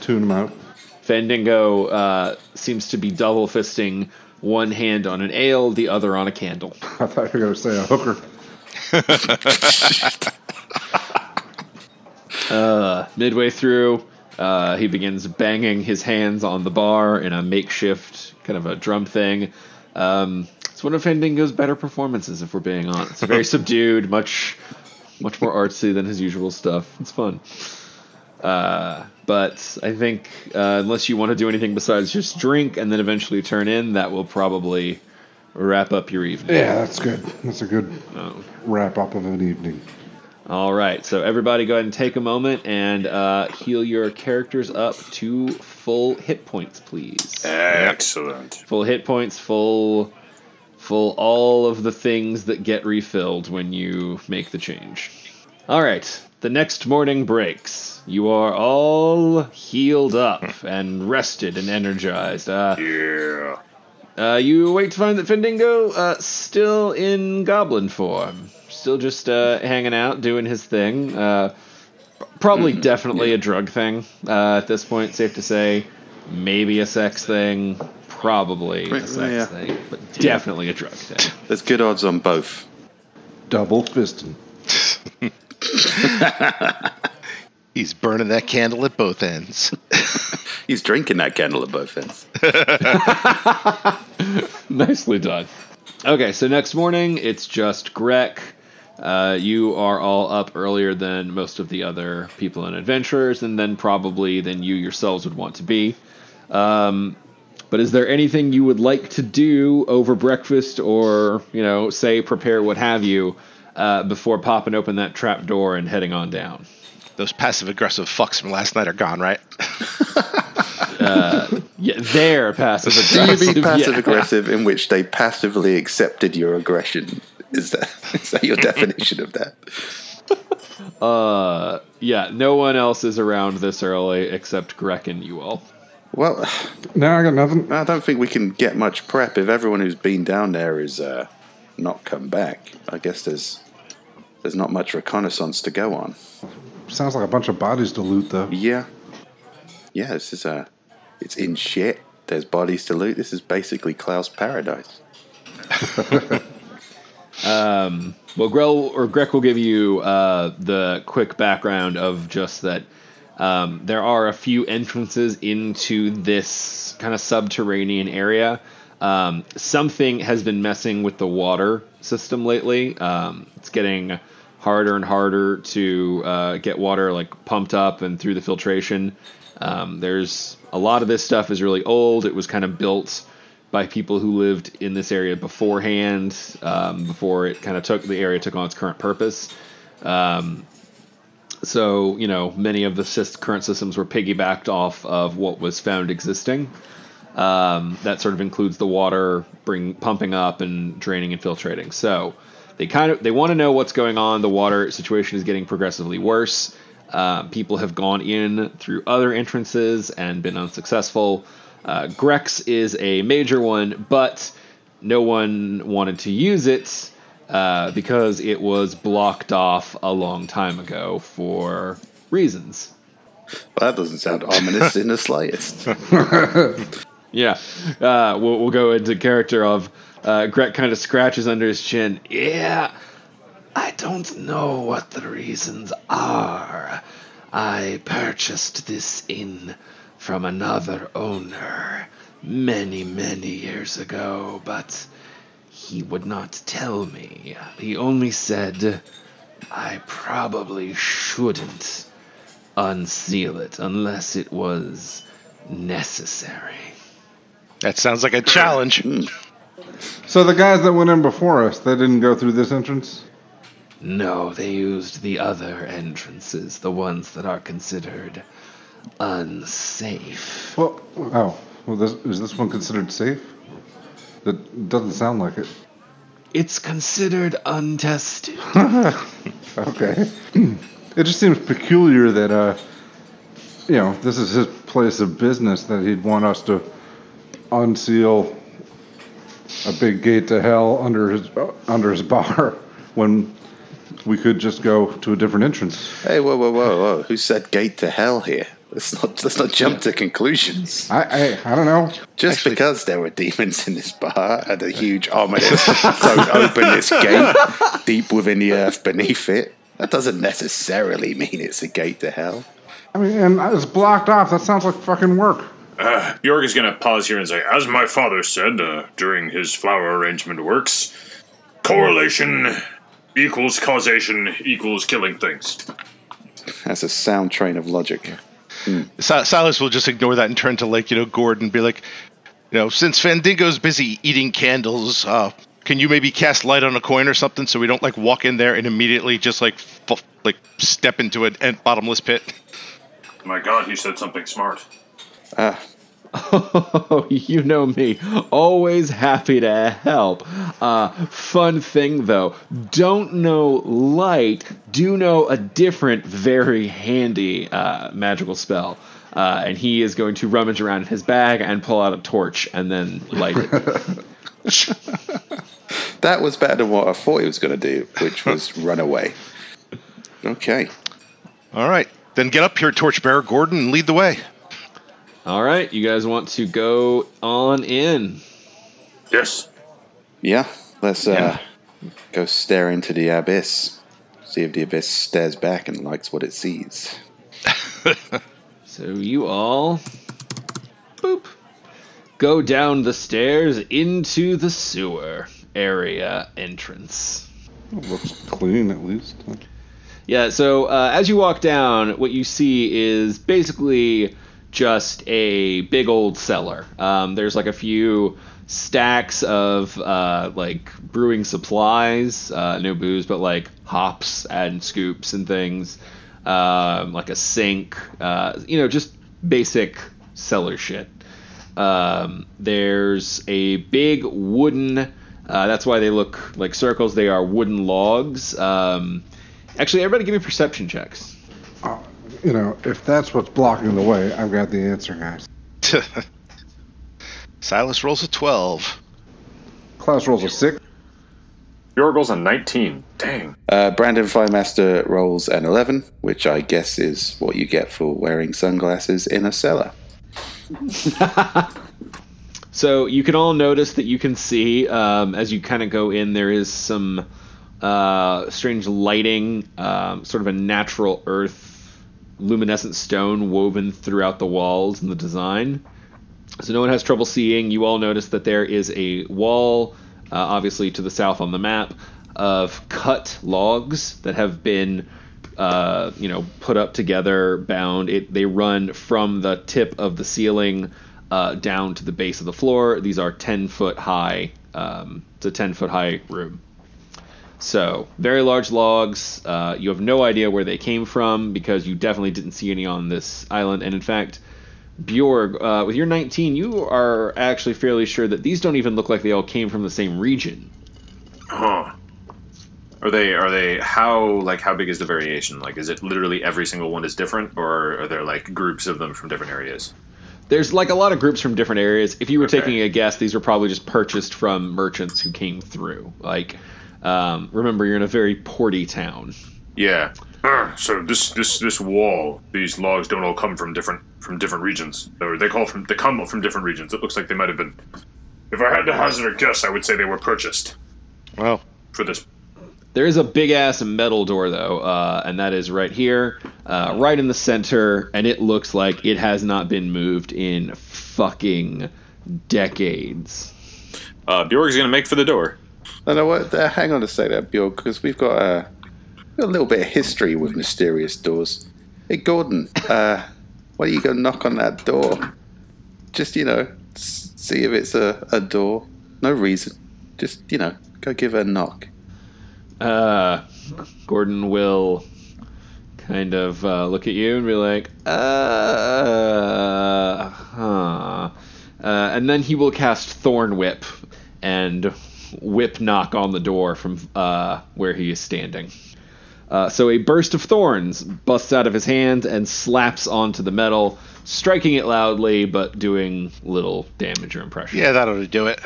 Tune them out. Fandango seems to be double fisting one hand on an ale, the other on a candle. I thought you were going to say a hooker. Midway through, he begins banging his hands on the bar in a makeshift kind of a drum thing. It's one of Fandango's better performances, if we're being honest. It's very subdued, much more artsy than his usual stuff. It's fun. But I think unless you want to do anything besides just drink and then eventually turn in, that will probably wrap up your evening. Yeah, that's good. That's a good wrap up of an evening. All right, so everybody go ahead and take a moment and heal your characters up to full hit points, please. Excellent. Full hit points, full all of the things that get refilled when you make the change. All right, the next morning breaks. You are all healed up and rested and energized. Yeah. You wait to find that Fandango still in goblin form. Still just hanging out, doing his thing. Probably definitely a drug thing at this point, safe to say. Maybe a sex thing. Probably a sex thing. But definitely a drug thing. There's good odds on both. Double fisting. He's burning that candle at both ends. He's drinking that candle at both ends. Nicely done. Okay, so next morning, it's just Grek. You are all up earlier than most of the other people and adventurers, and then probably than you yourselves would want to be. But is there anything you would like to do over breakfast or, say prepare what have you, before popping open that trap door and heading on down? Those passive-aggressive fucks from last night are gone, right? Yeah, they're passive-aggressive. Do you mean passive-aggressive in which they passively accepted your aggression? Is that your definition of that? Yeah, no one else is around this early except Grek and you all. Well, No, I got nothing. I don't think we can get much prep if everyone who's been down there is not come back. I guess there's not much reconnaissance to go on. sounds like a bunch of bodies to loot, though. Yeah. Yeah, this is it's in shit. There's bodies to loot. This is basically Klaus Paradise. Well, Greg will give you the quick background of just that there are a few entrances into this kind of subterranean area. Something has been messing with the water system lately. It's getting harder and harder to get water like pumped up and through the filtration. There's a lot of this stuff is really old. It was kind of built by people who lived in this area beforehand, before it kind of the area took on its current purpose. So, many of the current systems were piggybacked off of what was found existing. That sort of includes the water pumping up and draining and filtrating. So they want to know what's going on. The water situation is getting progressively worse. People have gone in through other entrances and been unsuccessful. Grex is a major one, but no one wanted to use it because it was blocked off a long time ago for reasons. Well, that doesn't sound ominous in the slightest. Yeah, we'll go into character of Greg kind of scratches under his chin. Yeah, I don't know what the reasons are. I purchased this inn from another owner many, many years ago, but he would not tell me. He only said I probably shouldn't unseal it unless it was necessary. That sounds like a challenge. So the guys that went in before us, they didn't go through this entrance? No, they used the other entrances, the ones that are considered unsafe. Is this one considered safe? That doesn't sound like it. It's considered untested. Okay. It just seems peculiar that, this is his place of business, that he'd want us to unseal a big gate to hell under his bar when we could just go to a different entrance. Hey, whoa. Who said gate to hell here? Let's not jump to conclusions. I don't know. Just because there were demons in this bar and a huge ominous don't open this gate deep within the earth beneath it, that doesn't necessarily mean it's a gate to hell. I mean, and it's blocked off. That sounds like fucking work. Bjorg is going to pause here and say, as my father said during his flower arrangement works, correlation equals causation equals killing things. That's a sound train of logic. Silas will just ignore that and turn to Gord and be like, since Fandango's busy eating candles, can you maybe cast light on a coin or something so we don't walk in there and immediately just step into a bottomless pit? My God, he said something smart. Oh, you know me. Always happy to help. Fun thing, though. Don't know light. Do know a different, very handy magical spell. And he is going to rummage around in his bag and pull out a torch and then light it. That was better than what I thought he was going to do, which was run away. Okay. All right. Then get up here, Torchbearer Gordon, and lead the way. All right, you guys want to go on in? Yes. Yeah, let's go stare into the abyss. See if the abyss stares back and likes what it sees. So you all, go down the stairs into the sewer area entrance. It looks clean, at least. Yeah, so as you walk down, what you see is basically just a big old cellar. There's a few stacks of brewing supplies, no booze, but hops and scoops and things, a sink, just basic cellar shit. There's a big wooden, that's why they look like circles, they are wooden logs. Actually, everybody give me perception checks. If that's what's blocking the way, I've got the answer, guys. Silas rolls a 12. Klaus rolls a 6. Bjorg rolls a 19. Dang. Brandon Firemaster rolls an 11, which I guess is what you get for wearing sunglasses in a cellar. So you can all notice that you can see, as you kind of go in, there is some strange lighting, sort of a natural earth, luminescent stone woven throughout the walls and the design. So no one has trouble seeing. You all notice that there is a wall, obviously to the south on the map, of cut logs that have been put up together, bound. They run from the tip of the ceiling down to the base of the floor. These are 10-foot high. It's a 10-foot high room. So very large logs. You have no idea where they came from because you definitely didn't see any on this island. And in fact, Bjorg, with your 19, you are actually fairly sure that these don't even look like they all came from the same region. Huh. Are they how big is the variation? Like, is it literally every single one is different, or are there like groups of them from different areas? There's like a lot of groups from different areas. If you were taking a guess, these were probably just purchased from merchants who came through. Like, remember, you're in a very porty town. Yeah. So this wall, these logs don't all come from different regions. Or they come from different regions. It looks like they might have been. If I had to hazard a guess, I would say they were purchased. Well, for this. There is a big-ass metal door, though, and that is right here, right in the center, and it looks like it has not been moved in fucking decades. Bjorg's going to make for the door. No, what? Hang on a second, Bjorg, because we've got a little bit of history with mysterious doors. Hey, Gordon, why don't you go knock on that door? Just, see if it's a door. No reason. Just, go give it a knock. Gordon will kind of look at you and be like, and then he will cast Thorn Whip and whip knock on the door from where he is standing. So a burst of thorns busts out of his hand and slaps onto the metal, striking it loudly but doing little damage or impression. Yeah, that ought to do it.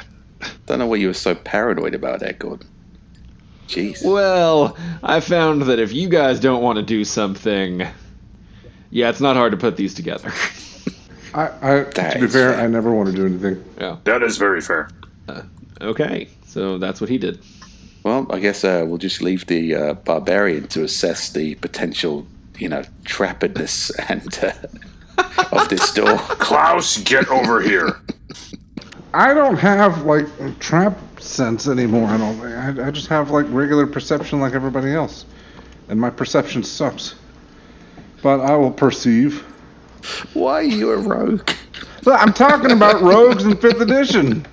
Don't know what you were so paranoid about there, Gordon. Jeez. Well, I found that if you guys don't want to do something, yeah, it's not hard to put these together. To be fair, I never want to do anything. Yeah. That is very fair. Okay, so that's what he did. Well, I guess we'll just leave the barbarian to assess the potential, trappedness and of this door. Klaus, get over here. I don't have, trap sense anymore, I don't think. I just have, regular perception like everybody else. And my perception sucks. But I will perceive. Why are you a rogue? Look, I'm talking about rogues in 5th edition.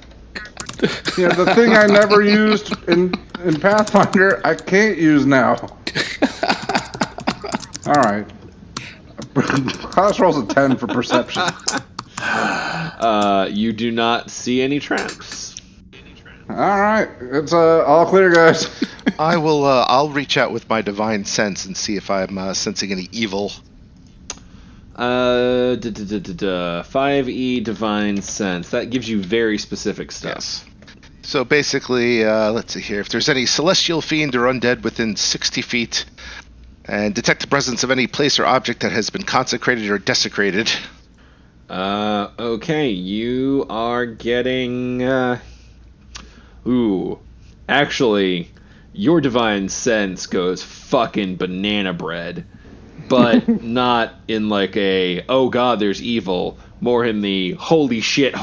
The thing I never used in Pathfinder, I can't use now. Alright. Klaus rolls a 10 for perception. You do not see any traps. Alright, it's all clear, guys. I'll reach out with my divine sense and see if I'm sensing any evil. 5e divine sense. That gives you very specific stuff. Yes. So basically, let's see here. If there's any celestial fiend or undead within 60 feet, and detect the presence of any place or object that has been consecrated or desecrated. Okay, you are getting... Actually, your divine sense goes fucking banana bread. But not in oh god, there's evil. More in the holy shit.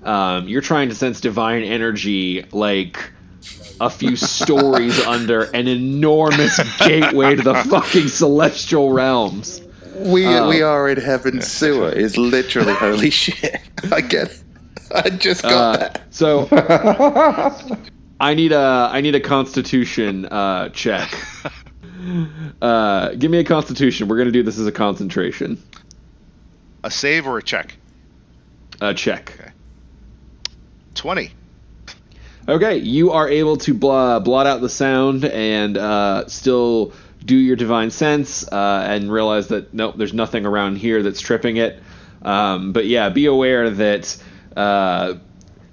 You're trying to sense divine energy a few stories under an enormous gateway to the fucking celestial realms. We are in heaven's sewer. It's literally holy shit. I get it. I just got that. So I need a constitution check. Give me a constitution. We're gonna do this as a concentration. A save or a check? A check. Okay. 20. Okay, you are able to blot out the sound and still do your divine sense and realize that nope, there's nothing around here that's tripping it. But yeah, be aware that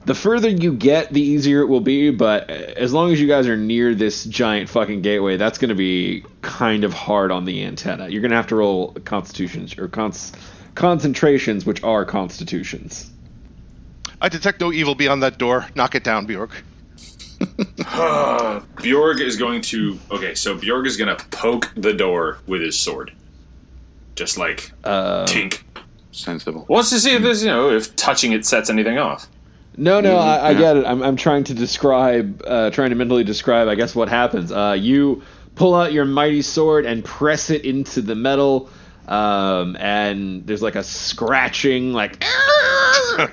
The further you get, the easier it will be, but as long as you guys are near this giant fucking gateway, that's going to be kind of hard on the antenna. You're going to have to roll constitutions, or concentrations, which are constitutions. I detect no evil beyond that door. Knock it down, Bjorg. Bjorg is going to... Okay, so Bjorg is going to poke the door with his sword. Just like, tink. Sensible. Wants to see if this, if touching it sets anything off. No, I get it. I'm trying to mentally describe, I guess, what happens. You pull out your mighty sword and press it into the metal, and there's like a scratching, like,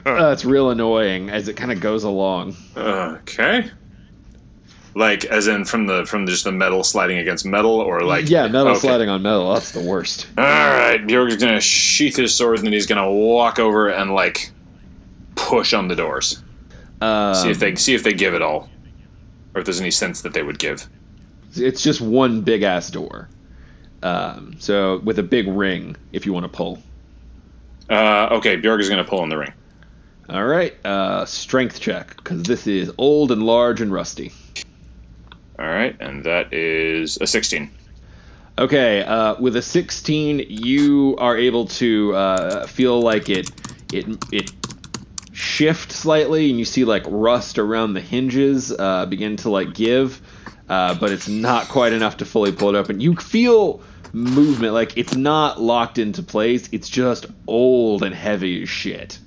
it's real annoying as it kind of goes along. Okay. Like, as in from just the metal sliding against metal, or like... Yeah, metal sliding on metal. That's the worst. All right, Bjorg's gonna sheath his sword, and then he's gonna walk over and like push on the doors. See if they give it all, or if there's any sense that they would give. It's just one big ass door. So with a big ring, if you want to pull. Okay, Bjorg is gonna pull on the ring. All right, strength check, because this is old and large and rusty. All right, and that is a 16. Okay, with a 16, you are able to feel like it shift slightly, and you see like rust around the hinges begin to like give, but it's not quite enough to fully pull it open. You feel movement, like it's not locked into place. It's just old and heavy as shit.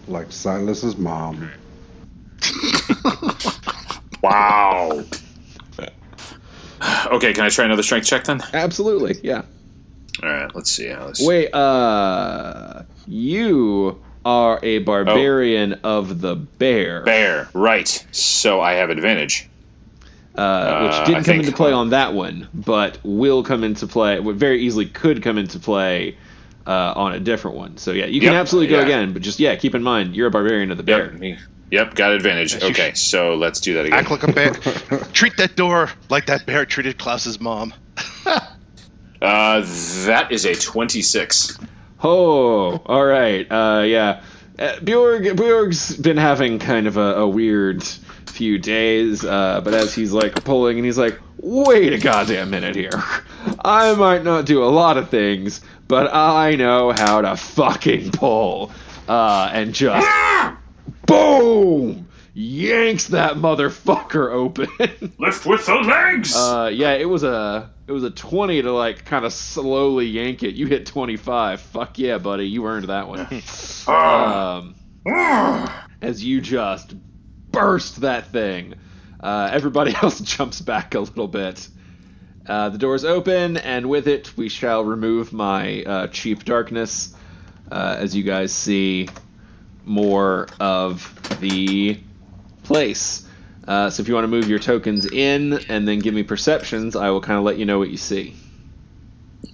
Like Silas's mom. Wow. Okay, can I try another strength check then? Absolutely, yeah. All right, let's see. Wait, you are a barbarian of the bear. Bear, right. So I have advantage. Which didn't come into play on that one, but will come into play, very easily could come into play on a different one. So yeah, you can absolutely go again, but just, keep in mind, you're a barbarian of the bear. Yep, got advantage. Okay, so let's do that again. Act like a bear. Treat that door like that bear treated Klaus's mom. That is a 26. Oh, all right. Yeah. Bjorg's been having kind of a weird few days, but as he's like pulling, and he's like, wait a goddamn minute here. I might not do a lot of things, but I know how to fucking pull. And just boom! Yanks that motherfucker open. Lift with the legs! Yeah, it was a 20 to like kind of slowly yank it. You hit 25. Fuck yeah, buddy. You earned that one. As you just burst that thing. Everybody else jumps back a little bit. The doors open, and with it we shall remove my cheap darkness, as you guys see more of the place. So if you want to move your tokens in and then give me perceptions, I will kind of let you know what you see.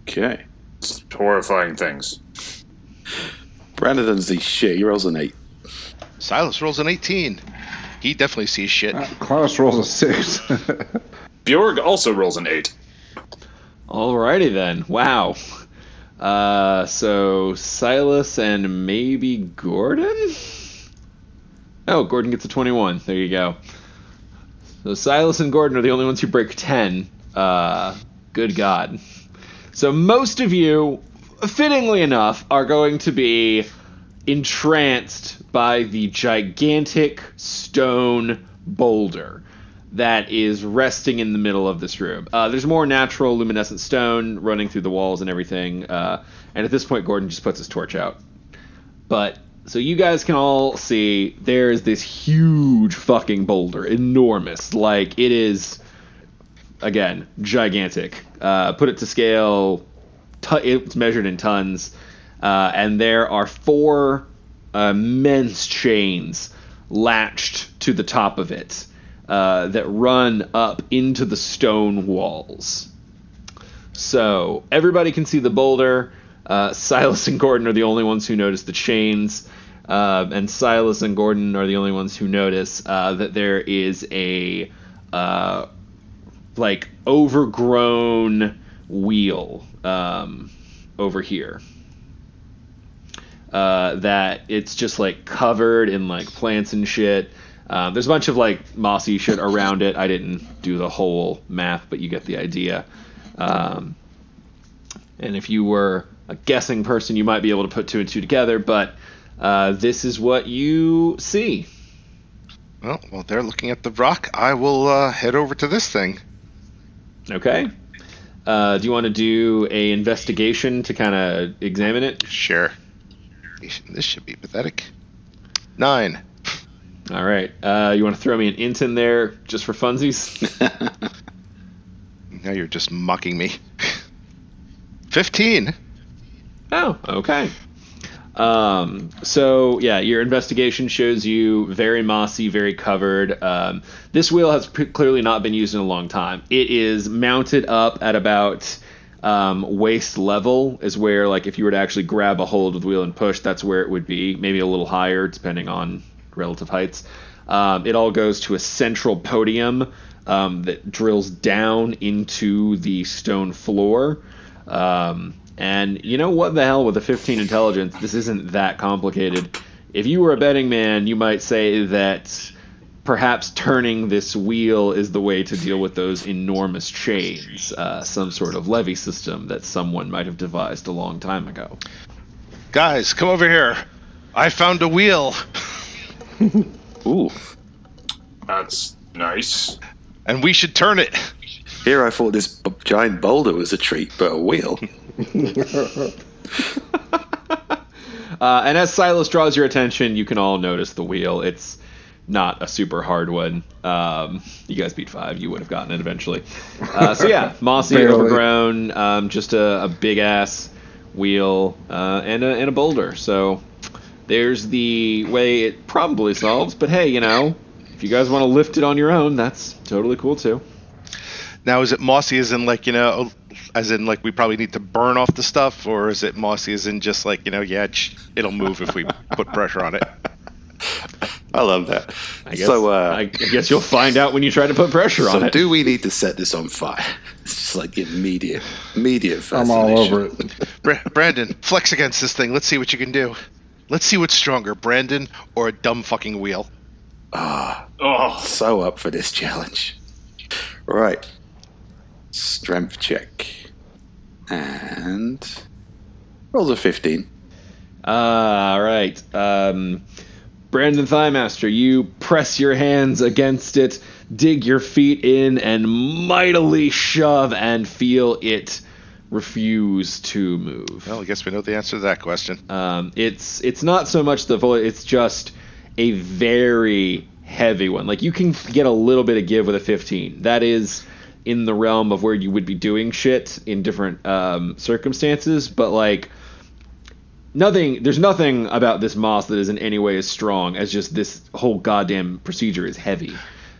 Okay. It's horrifying things. Brandon doesn't see shit. He rolls an 8. Silas rolls an 18. He definitely sees shit. Klaus rolls a 6. Bjorg also rolls an 8. Alrighty then. Wow. So Silas and maybe Gordon? Oh, Gordon gets a 21. There you go. So Silas and Gordon are the only ones who break 10. Good God. So most of you, fittingly enough, are going to be entranced by the gigantic stone boulder that is resting in the middle of this room. There's more natural luminescent stone running through the walls and everything. And at this point, Gordon just puts his torch out. But so you guys can all see there's this huge fucking boulder, enormous. Like, it is, again, gigantic. Put it to scale, it's measured in tons. And there are 4 immense chains latched to the top of it that run up into the stone walls. So everybody can see the boulder. Silas and Gordon are the only ones who notice the chains. And Silas and Gordon are the only ones who notice that there is a like overgrown wheel over here. that it's just like covered in like plants and shit. There's a bunch of like mossy shit around it. I didn't do the whole math, but you get the idea. And if you were a guessing person, you might be able to put two and two together, but this is what you see. Well, while they're looking at the rock, I will head over to this thing. Okay. Do you want to do a investigation to kind of examine it? Sure. This should be pathetic. 9. All right. You want to throw me an int in there just for funsies? Now you're just mocking me. 15. Oh, okay. So yeah, your investigation shows you very mossy, very covered. This wheel has clearly not been used in a long time. It is mounted up at about waist level, is where, like, if you were to actually grab a hold of the wheel and push, that's where it would be. Maybe a little higher, depending on relative heights. It all goes to a central podium that drills down into the stone floor. And you know what the hell, with a 15 intelligence, this isn't that complicated. If you were a betting man, you might say that perhaps turning this wheel is the way to deal with those enormous chains, some sort of levy system that someone might have devised a long time ago. Guys, come over here. I found a wheel. Ooh. That's nice. And we should turn it. Here I thought this giant boulder was a treat, but a wheel. And as Silas draws your attention, you can all notice the wheel. It's not a super hard one. You guys beat 5. You would have gotten it eventually. So yeah, mossy, Barely. overgrown, just a big-ass wheel and a boulder. So there's the way it probably solves. But hey, you know, if you guys want to lift it on your own, that's totally cool too. Now, is it mossy as in, like, you know, as in, like, we probably need to burn off the stuff? Or is it mossy as in just, like, you know, yeah, it'll move if we put pressure on it? I love that. I guess, So, I guess you'll find out when you try to put pressure on so it. do we need to set this on fire? It's just like immediate fascination. I'm all over it. Brandon, flex against this thing. Let's see what you can do. Let's see what's stronger, Brandon or a dumb fucking wheel. Oh, So up for this challenge. Right. Strength check. And rolls a 15. All right. Brandon Thighmaster, you press your hands against it, dig your feet in, and mightily shove and feel it refuse to move. Well, I guess we know the answer to that question. It's not so much the void, it's just a very heavy one. Like, you can get a little bit of give with a 15. That is in the realm of where you would be doing shit in different circumstances, but like there's nothing about this moss that is in any way as strong as just this whole goddamn procedure is heavy.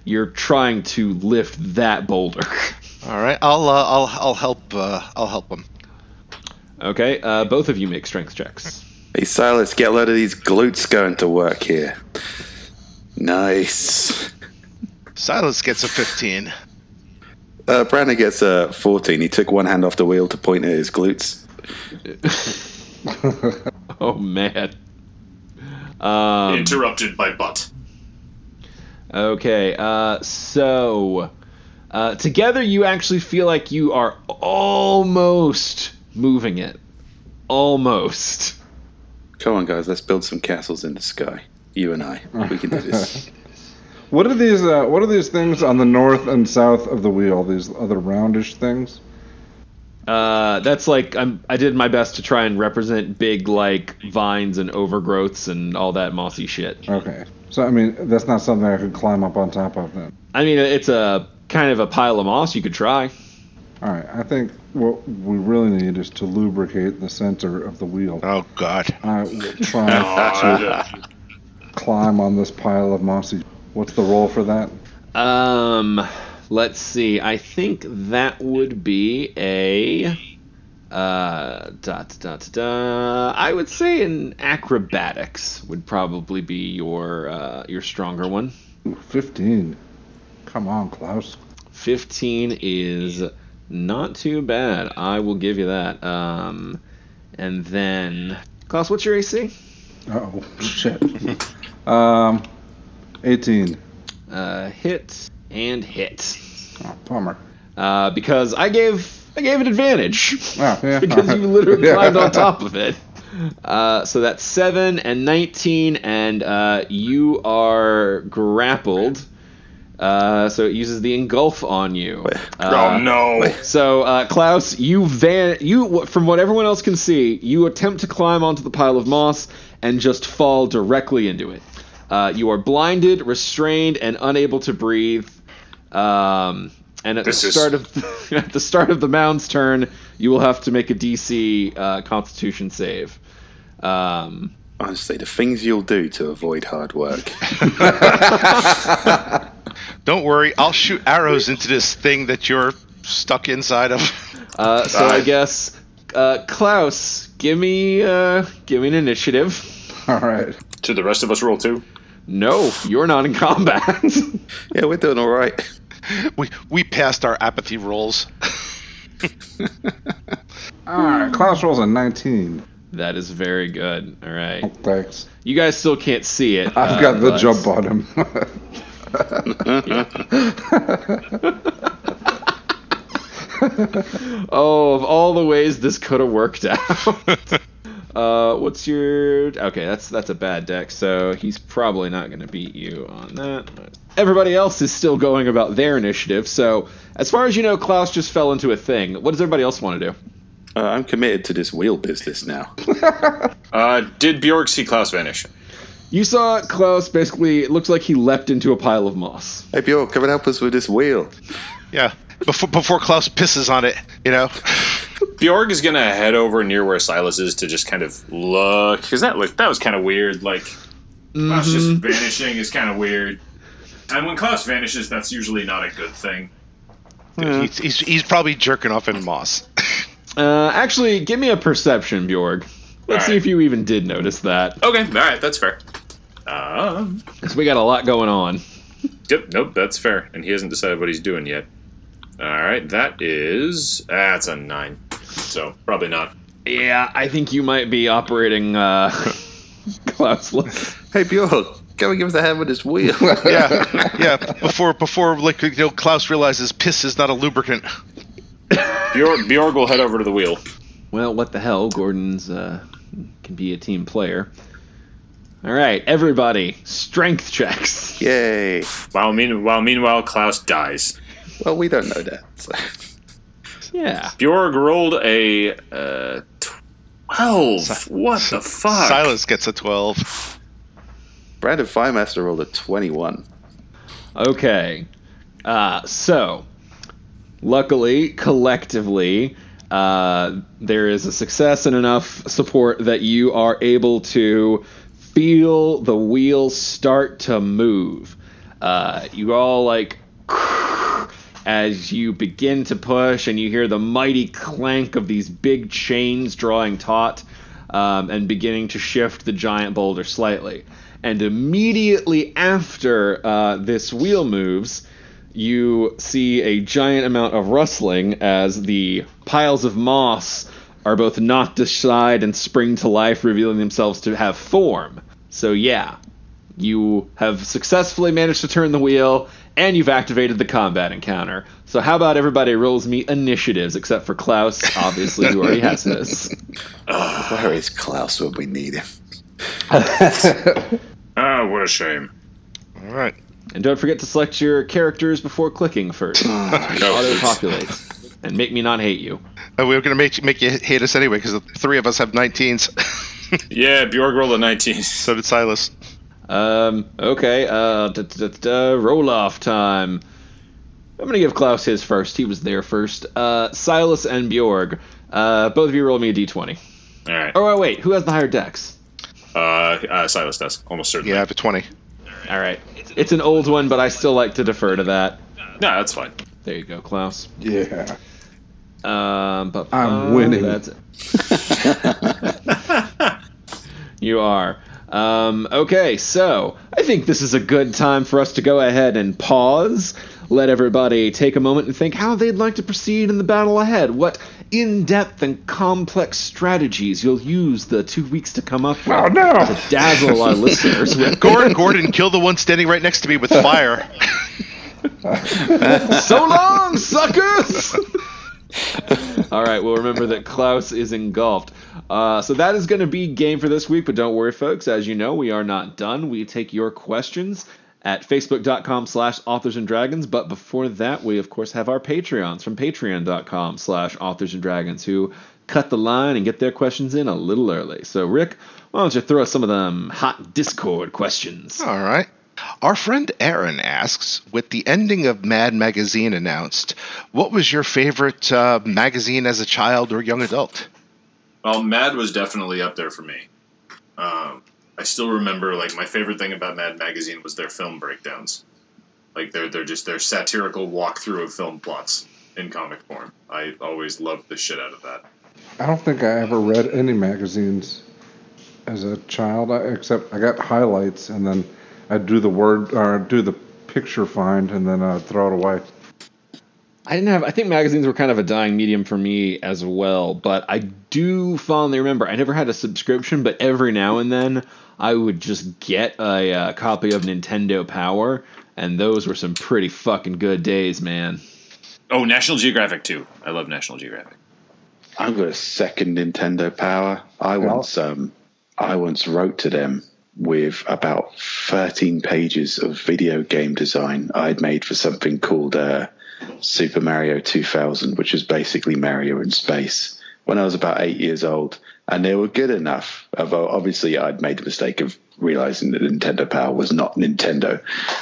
You're trying to lift that boulder. All right, I'll help. I'll help him. Okay, both of you make strength checks. Hey, Silas, get a load of these glutes going to work here. Nice. Silas gets a 15. Brandon gets a 14. He took one hand off the wheel to point at his glutes. Oh man. interrupted by butt. Okay, so together you actually feel like you are almost moving it. Almost. Come on, guys, let's build some castles in the sky. You and I. We can do this. What are these things on the north and south of the wheel? These other roundish things? That's like I did my best to try and represent big like vines and overgrowths and all that mossy shit. Okay. So, I mean, that's not something I could climb up on top of then. I mean, it's a kind of a pile of moss you could try. All right. I think what we really need is to lubricate the center of the wheel. Oh, God. I will try to climb on this pile of mossy. What's the roll for that? Let's see. I think that would be a I would say an acrobatics would probably be your stronger one. 15. Come on, Klaus. 15 is not too bad. I will give you that. And then Klaus, what's your AC? Oh shit. 18. Hit and hit. Oh, bummer. Because I gave it advantage. Oh, yeah. Because all you right. literally Yeah. climbed on top of it. So that's 7 and 19, and you are grappled. So it uses the engulf on you. Oh no! So Klaus, you from what everyone else can see, you attempt to climb onto the pile of moss and just fall directly into it. You are blinded, restrained, and unable to breathe. And at the start of the mound's turn, you will have to make a DC Constitution save. Honestly, the things you'll do to avoid hard work. Don't worry, I'll shoot arrows into this thing that you're stuck inside of. So I guess Klaus, give me an initiative. All right. Should the rest of us roll too? No, you're not in combat. Yeah, we're doing all right. We passed our apathy rolls. All right. Klaus rolls a 19. That is very good. All right. Thanks. You guys still can't see it. I've got the but- jump on him. Oh, of all the ways this could have worked out. What's your... Okay, that's a bad deck, so he's probably not going to beat you on that. Everybody else is still going about their initiative, so as far as you know, Klaus just fell into a thing. What does everybody else want to do? I'm committed to this wheel business now. Did Bjorg see Klaus vanish? You saw Klaus basically, it looks like he leapt into a pile of moss. Hey, Bjork, come and help us with this wheel. Yeah, before Klaus pisses on it, you know. Bjorg is gonna head over near where Silas is to just kind of look, because that was kind of weird. Like Klaus just vanishing is kind of weird, and when Klaus vanishes, that's usually not a good thing. He's probably jerking off in moss. Actually, give me a perception, Bjorg. Let's see Alright. if you even did notice that. Okay, all right, that's fair. Because we got a lot going on. Yep, nope, that's fair, and he hasn't decided what he's doing yet. All right, that's a 9, so probably not. Yeah, I think you might be operating Klaus. Hey, Bjork, come and give us a hand with this wheel. Yeah. Before like, you know, Klaus realizes piss is not a lubricant. Bjorg will head over to the wheel. Well, what the hell? Gordon's can be a team player. All right, everybody, strength checks. Yay. While meanwhile, Klaus dies. Well, we don't know that. So. Yeah. Bjorg rolled a 12. What the fuck? Silas gets a 12. Brandon Firemaster rolled a 21. Okay. So, luckily, collectively, there is a success and enough support that you are able to feel the wheels start to move. You all like as you begin to push, and you hear the mighty clank of these big chains drawing taut and beginning to shift the giant boulder slightly. And immediately after this wheel moves, you see a giant amount of rustling as the piles of moss are both knocked aside and spring to life, revealing themselves to have form. So yeah, you have successfully managed to turn the wheel, and you've activated the combat encounter. So how about everybody rolls me initiatives, except for Klaus, obviously, who already has this. Where is Klaus when we need him? What a shame. All right. And don't forget to select your characters before clicking first. Auto-populate. And make me not hate you. We were going to make you hate us anyway, because the three of us have 19s. Yeah, Bjorg rolled a 19. So did Silas. Okay, roll-off time. I'm gonna give Klaus his first. He was there first. Silas and Bjorg. Both of you roll me a d20. All right. Oh, wait, who has the higher dex? Silas does, almost certainly. Yeah, I have a 20. All right. It's an old one, but I still like to defer to that. No, that's fine. There you go, Klaus. Yeah. But I'm winning. That's it. You are. Okay, so I think this is a good time for us to go ahead and pause let everybody take a moment and think how they'd like to proceed in the battle ahead. What in-depth and complex strategies you'll use the 2 weeks to come up with to dazzle our listeners with. Gordon, kill the one standing right next to me with fire. So long, suckers! All right, well, remember that Klaus is engulfed. So that is going to be game for this week, but don't worry, folks. As you know, we are not done. We take your questions at facebook.com/authorsanddragons. But before that, we, of course, have our Patreons from patreon.com/authorsanddragons who cut the line and get their questions in a little early. So, Rick, why don't you throw us some of them hot Discord questions? All right. Our friend Aaron asks, with the ending of Mad Magazine announced, what was your favorite magazine as a child or young adult? Well, Mad was definitely up there for me. I still remember, like, my favorite thing about Mad Magazine was their film breakdowns. Like, they're just their satirical walkthrough of film plots in comic form. I always loved the shit out of that. I don't think I ever read any magazines as a child, except I got highlights, and then I'd do the picture find, and then I'd throw it away. I think magazines were kind of a dying medium for me as well, but I do fondly remember, I never had a subscription, but every now and then I would just get a copy of Nintendo Power, and those were some pretty fucking good days, man. Oh, National Geographic, too. I love National Geographic. I've got a second Nintendo Power. I once wrote to them with about 13 pages of video game design I'd made for something called Super Mario 2000, which is basically Mario in space, when I was about 8 years old. And they were good enough, although obviously I'd made the mistake of realizing that Nintendo Power was not Nintendo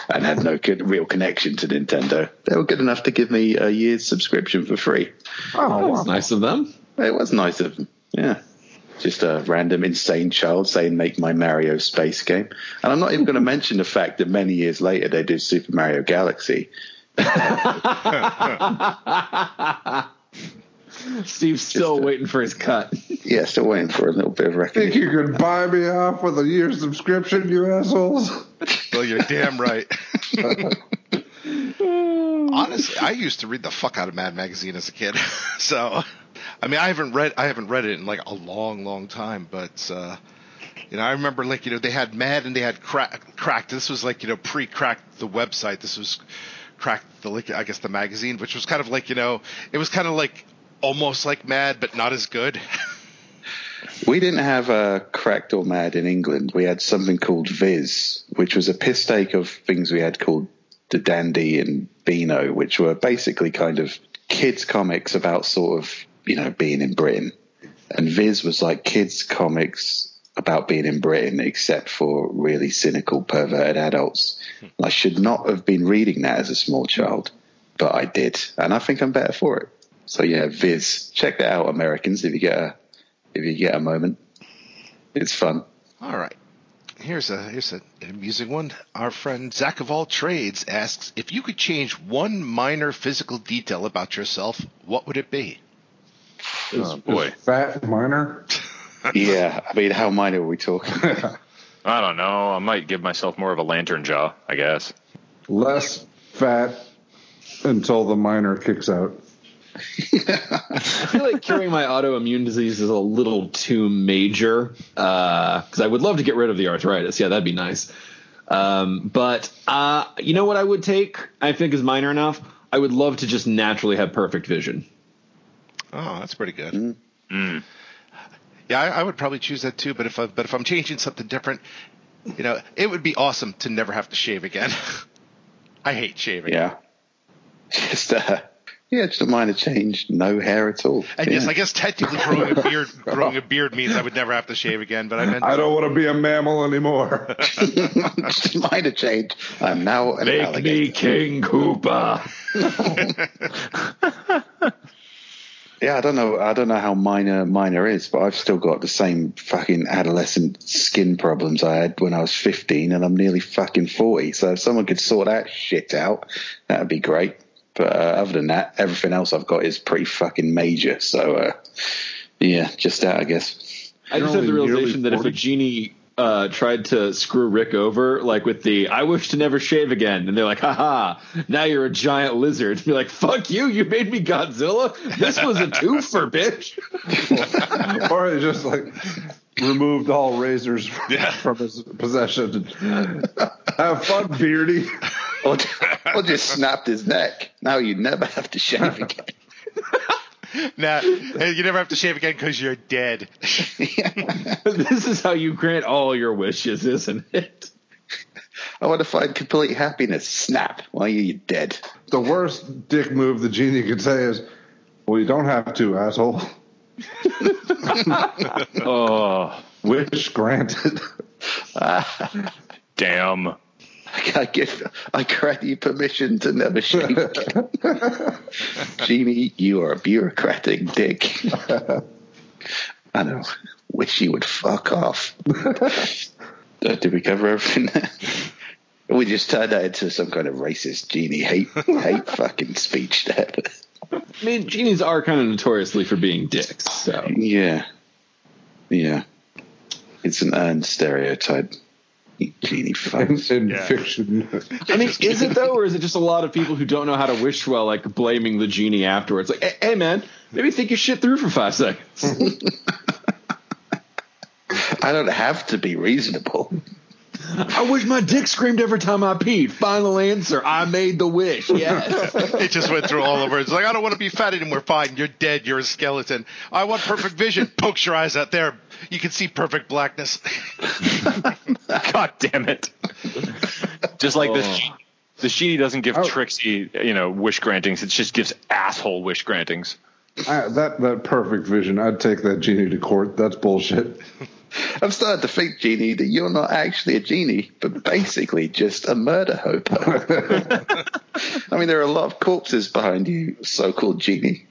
and had no real connection to Nintendo. They were good enough to give me a year's subscription for free. Oh, that was nice of them. It was nice of them, yeah. Just a random insane child saying, make my Mario space game. And I'm not even going to mention the fact that many years later they did Super Mario Galaxy. Steve's still waiting for his cut. Yeah, still waiting for a little bit of recognition. Think you could buy me off with a year's subscription, you assholes? Well, you're damn right. Honestly, I used to read the fuck out of Mad Magazine as a kid. So, I mean, I haven't read it in like a long time, but I remember, like, they had Mad and they had Cracked. This was like, pre-Cracked the website. This was Cracked the magazine, which was kind of like, it was kind of like almost like Mad, but not as good. We didn't have Cracked or Mad in England. We had something called Viz, which was a piss take of things we had called The Dandy and Beano, which were basically kind of kids' comics about sort of, being in Britain. And Viz was like kids' comics about being in Britain, except for really cynical, perverted adults. I should not have been reading that as a small child, but I did. And I think I'm better for it. So yeah, Viz. Check that out, Americans, if you get a moment. It's fun. All right. Here's an amusing one. Our friend Zach of All Trades asks, if you could change one minor physical detail about yourself, what would it be? Oh, boy. Fat minor? Yeah. I mean, how minor are we talking? I don't know. I might give myself more of a lantern jaw, I guess. Less fat until the minor kicks out. I feel like curing my autoimmune disease is a little too major, because I would love to get rid of the arthritis. Yeah, that'd be nice. But you know what I would take, I think is minor enough? I would love to just naturally have perfect vision. Oh, that's pretty good. Mm. Yeah, I would probably choose that too. But if I'm changing something different, it would be awesome to never have to shave again. I hate shaving. Yeah, just a minor change, no hair at all. And yes, I guess technically growing a beard means I would never have to shave again. But I don't want to be a mammal anymore. Just a minor change. I'm now an alligator. Make me King Koopa. Yeah, I don't know how minor is, but I've still got the same fucking adolescent skin problems I had when I was 15, and I'm nearly fucking 40. So if someone could sort that shit out, that'd be great. But other than that, everything else I've got is pretty fucking major. So yeah, just that, I guess. I just have the realization that if a genie tried to screw Rick over, like with the "I wish to never shave again," and they're like, "Haha, now you're a giant lizard." Be like, "Fuck you! You made me Godzilla. This was a twofer, bitch." Or he just like removed all razors from his possession. Have fun, Beardy. Or just snapped his neck. Now you never have to shave again. Nah, you never have to shave again because you're dead. This is how you grant all your wishes, isn't it? I want to find complete happiness. Snap. Why are you dead? The worst dick move the genie could say is, "Well, you don't have to, asshole." Oh, Wish granted. damn. I grant you permission to never shave again. Genie, you are a bureaucratic dick. I know. Wish you would fuck off. Did we cover everything there? We just turned that into some kind of racist genie hate fucking speech there. I mean, genies are kind of notoriously for being dicks, so. Yeah. It's an earned stereotype. Genie fucks. In fiction. I mean, is it though, or is it just a lot of people who don't know how to wish well, like blaming the genie afterwards? Like, hey man, maybe think your shit through for 5 seconds. I don't have to be reasonable. I wish my dick screamed every time I peed. Final answer, I made the wish. Yes. It just went through all over. It's like, I don't want to be fat anymore. Fine, you're dead. You're a skeleton. I want perfect vision. Pokes your eyes out there. You can see perfect blackness. God damn it. Just like the genie doesn't give Trixie, wish grantings. It just gives asshole wish grantings. That perfect vision, I'd take that genie to court. That's bullshit. I'm starting to think, Genie, that you're not actually a genie, but basically just a murder hobo. I mean, there are a lot of corpses behind you, so-called genie.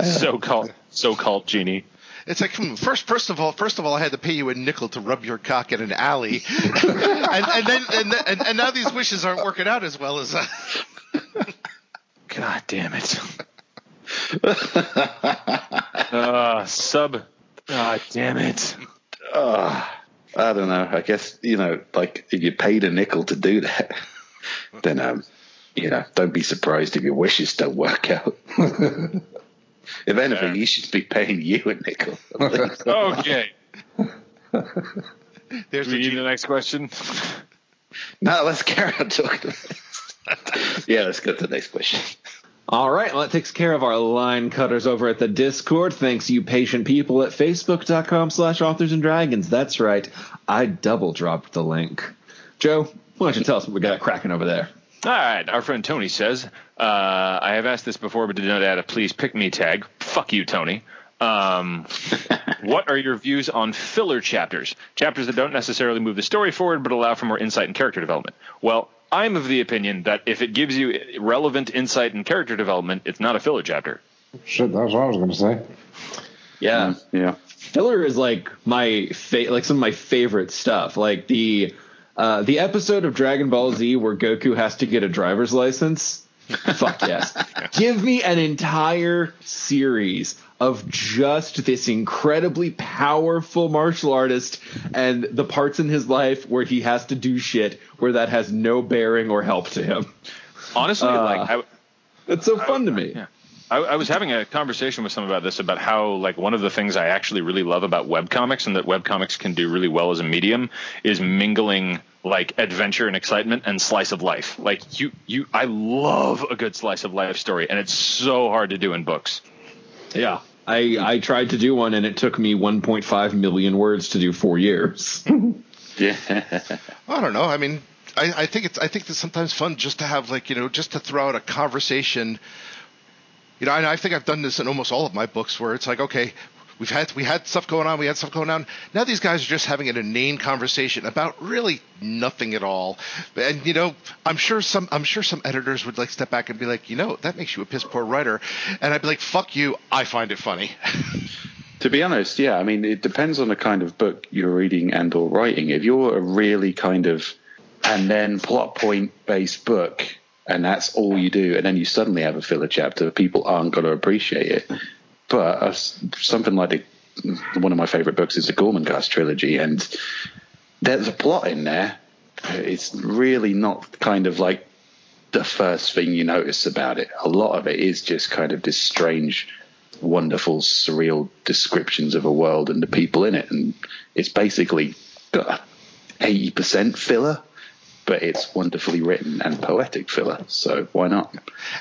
So-called genie. It's like, first of all, I had to pay you a nickel to rub your cock in an alley, and now these wishes aren't working out as well as. God damn it. God damn it. I don't know. I guess, like if you paid a nickel to do that, then, don't be surprised if your wishes don't work out. If anything, he should be paying you a nickel. Okay. There's Do we need the next question? No, let's carry on talking about this. Yeah, let's go to the next question. All right, well, that takes care of our line cutters over at the Discord. Thanks, you patient people at facebook.com/authorsanddragons. That's right. I double dropped the link. Joe, why don't you tell us what we got cracking over there? All right, our friend Tony says, I have asked this before but did not add a please pick me tag. Fuck you, Tony. What are your views on filler chapters? Chapters that don't necessarily move the story forward but allow for more insight and character development. Well, I'm of the opinion that if it gives you relevant insight and character development, it's not a filler chapter. Shit, that's what I was going to say. Yeah. Yeah. Filler is like some of my favorite stuff. Like the episode of Dragon Ball Z where Goku has to get a driver's license. Fuck yes. Give me an entire series of just this incredibly powerful martial artist and the parts in his life where he has to do shit where that has no bearing or help to him. Honestly, it's so fun to me. Yeah. I was having a conversation with someone about this, about how, like, one of the things I actually really love about webcomics and that webcomics can do really well as a medium is mingling, like, adventure and excitement and slice of life. Like, I love a good slice of life story, and it's so hard to do in books. Yeah. I tried to do one, and it took me 1.5 million words to do 4 years. Yeah. I don't know. I mean, I think it's sometimes fun just to have, like, just to throw out a conversation. And I think I've done this in almost all of my books where it's like, okay, we had stuff going on. Now these guys are just having an inane conversation about really nothing at all. And, I'm sure some editors would like step back and be like, that makes you a piss poor writer. And I'd be like, fuck you. I find it funny. To be honest, yeah. I mean, it depends on the kind of book you're reading and or writing. If you're a really kind of and then plot point based book, and that's all you do, and then you suddenly have a filler chapter, people aren't going to appreciate it. But something like one of my favorite books is the Gormenghast trilogy, and there's a plot in there. It's really not kind of like the first thing you notice about it. A lot of it is just kind of this strange, wonderful, surreal descriptions of a world and the people in it. And it's basically got 80% filler, but it's wonderfully written and poetic filler. So why not?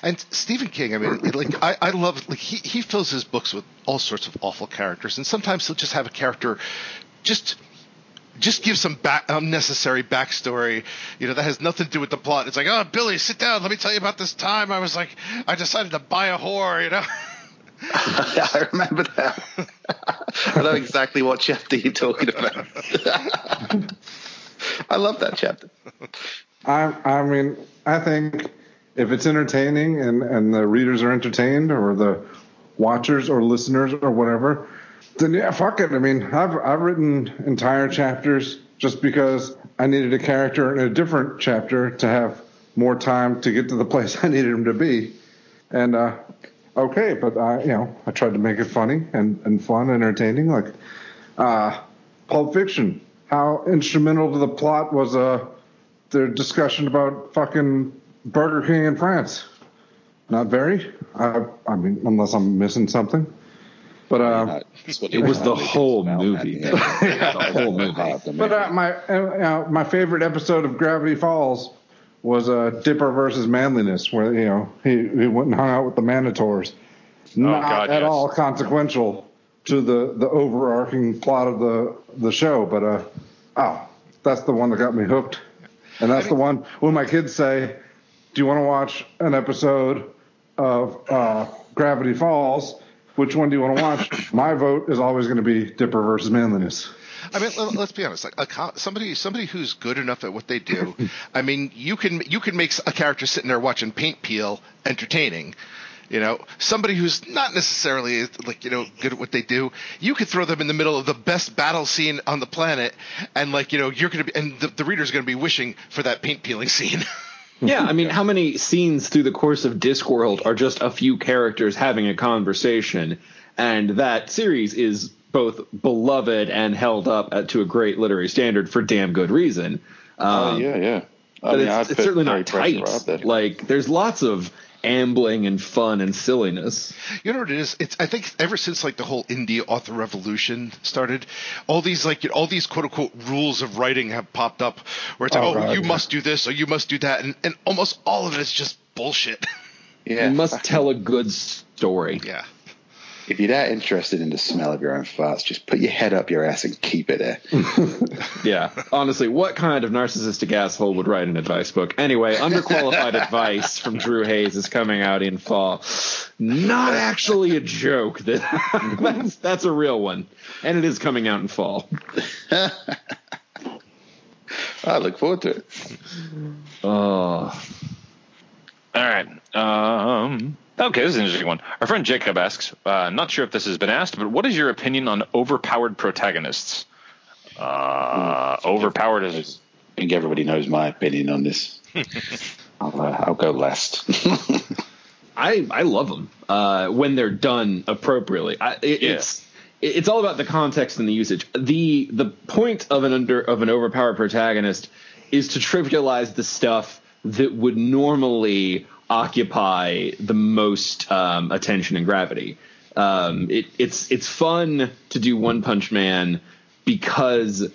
And Stephen King, I mean, I love, he fills his books with all sorts of awful characters, and sometimes he'll just have a character just give some unnecessary backstory, that has nothing to do with the plot. It's like, oh, Billy, sit down. Let me tell you about this time I decided to buy a whore, I remember that. I know exactly what chapter you're talking about. I love that chapter. I mean, I think if it's entertaining and the readers are entertained, or the watchers or listeners or whatever, then yeah, fuck it. I mean, I've written entire chapters just because I needed a character in a different chapter to have more time to get to the place I needed him to be. And okay, but I tried to make it funny and fun, entertaining. Like Pulp Fiction. How instrumental to the plot was their discussion about fucking Burger King in France? Not very. I mean, unless I'm missing something. But it was the whole movie. The whole movie. But my favorite episode of Gravity Falls was Dipper versus Manliness, where he went and hung out with the Manitors. Not at all consequential to the overarching plot of the show, but that's the one that got me hooked. And that's the one when my kids say, do you want to watch an episode of Gravity Falls? Which one do you want to watch? My vote is always going to be Dipper versus Manliness. I mean, let's be honest. Like somebody who's good enough at what they do. I mean, you can make a character sitting there watching paint peel entertaining. Somebody who's not necessarily good at what they do, you could throw them in the middle of the best battle scene on the planet, and you're going to be, and the reader's going to be wishing for that paint peeling scene. Yeah, I mean, how many scenes through the course of Discworld are just a few characters having a conversation? And that series is both beloved and held up to a great literary standard for damn good reason. Yeah. But it's certainly not tight. Like, there's lots of ambling and fun and silliness. You know what it is? I think ever since the whole indie author revolution started, all these quote unquote rules of writing have popped up where it's you must do this or you must do that, and almost all of it is just bullshit. Yeah, you must tell a good story. Yeah. If you're that interested in the smell of your own farts, just put your head up your ass and keep it there. Yeah. Honestly, what kind of narcissistic asshole would write an advice book? Anyway, Underqualified Advice from Drew Hayes is coming out in fall. Not actually a joke. That's a real one. And it is coming out in fall. I look forward to it. All right. Okay, this is an interesting one. Our friend Jacob asks, not sure if this has been asked, but what is your opinion on overpowered protagonists? Overpowered is... I think everybody knows my opinion on this. I'll go last. I love them when they're done appropriately. It's all about the context and the usage. The point of an overpowered protagonist is to trivialize the stuff that would normally occupy the most attention and gravity. It's fun to do One Punch Man because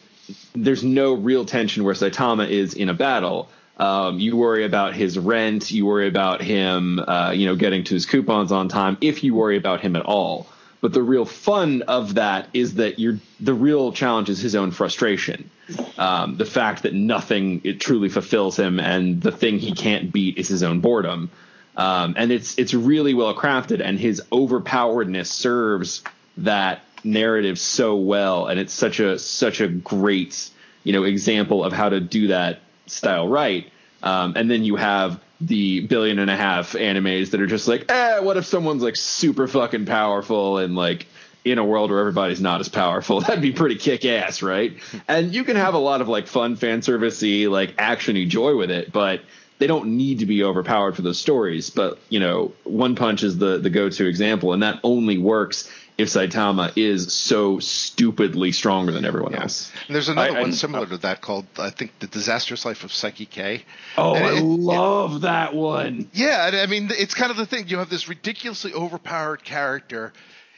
there's no real tension where Saitama is in a battle. You worry about his rent, you worry about him getting to his coupons on time, if you worry about him at all. But the real fun of that is that the real challenge is his own frustration. The fact that nothing truly fulfills him, and the thing he can't beat is his own boredom. And it's really well crafted, and his overpoweredness serves that narrative so well, and it's such a great example of how to do that style right. And then you have the 1.5 billion animes that are just like, what if someone's super fucking powerful and in a world where everybody's not as powerful? That'd be pretty kick-ass, right? And you can have a lot of fun fan servicey action-y joy with it, but they don't need to be overpowered for those stories. But One Punch is the go-to example, and that only works if Saitama is so stupidly stronger than everyone else. And there's another one similar to that called, I think, The Disastrous Life of Psyche K. Oh, I love that one. Yeah, I mean, it's kind of the thing. You have this ridiculously overpowered character,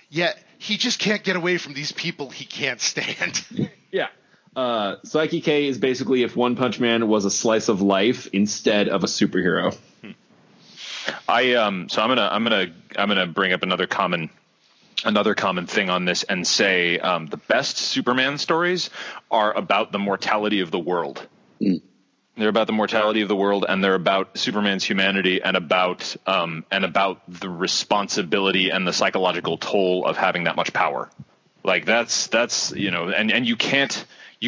yet he just can't get away from these people he can't stand. Yeah. Psyche K is basically if One Punch Man was a slice of life instead of a superhero. So I'm gonna bring up another common thing on this and say the best Superman stories are about the mortality of the world. They're about the mortality of the world, and they're about Superman's humanity and about the responsibility and the psychological toll of having that much power. Like that's and you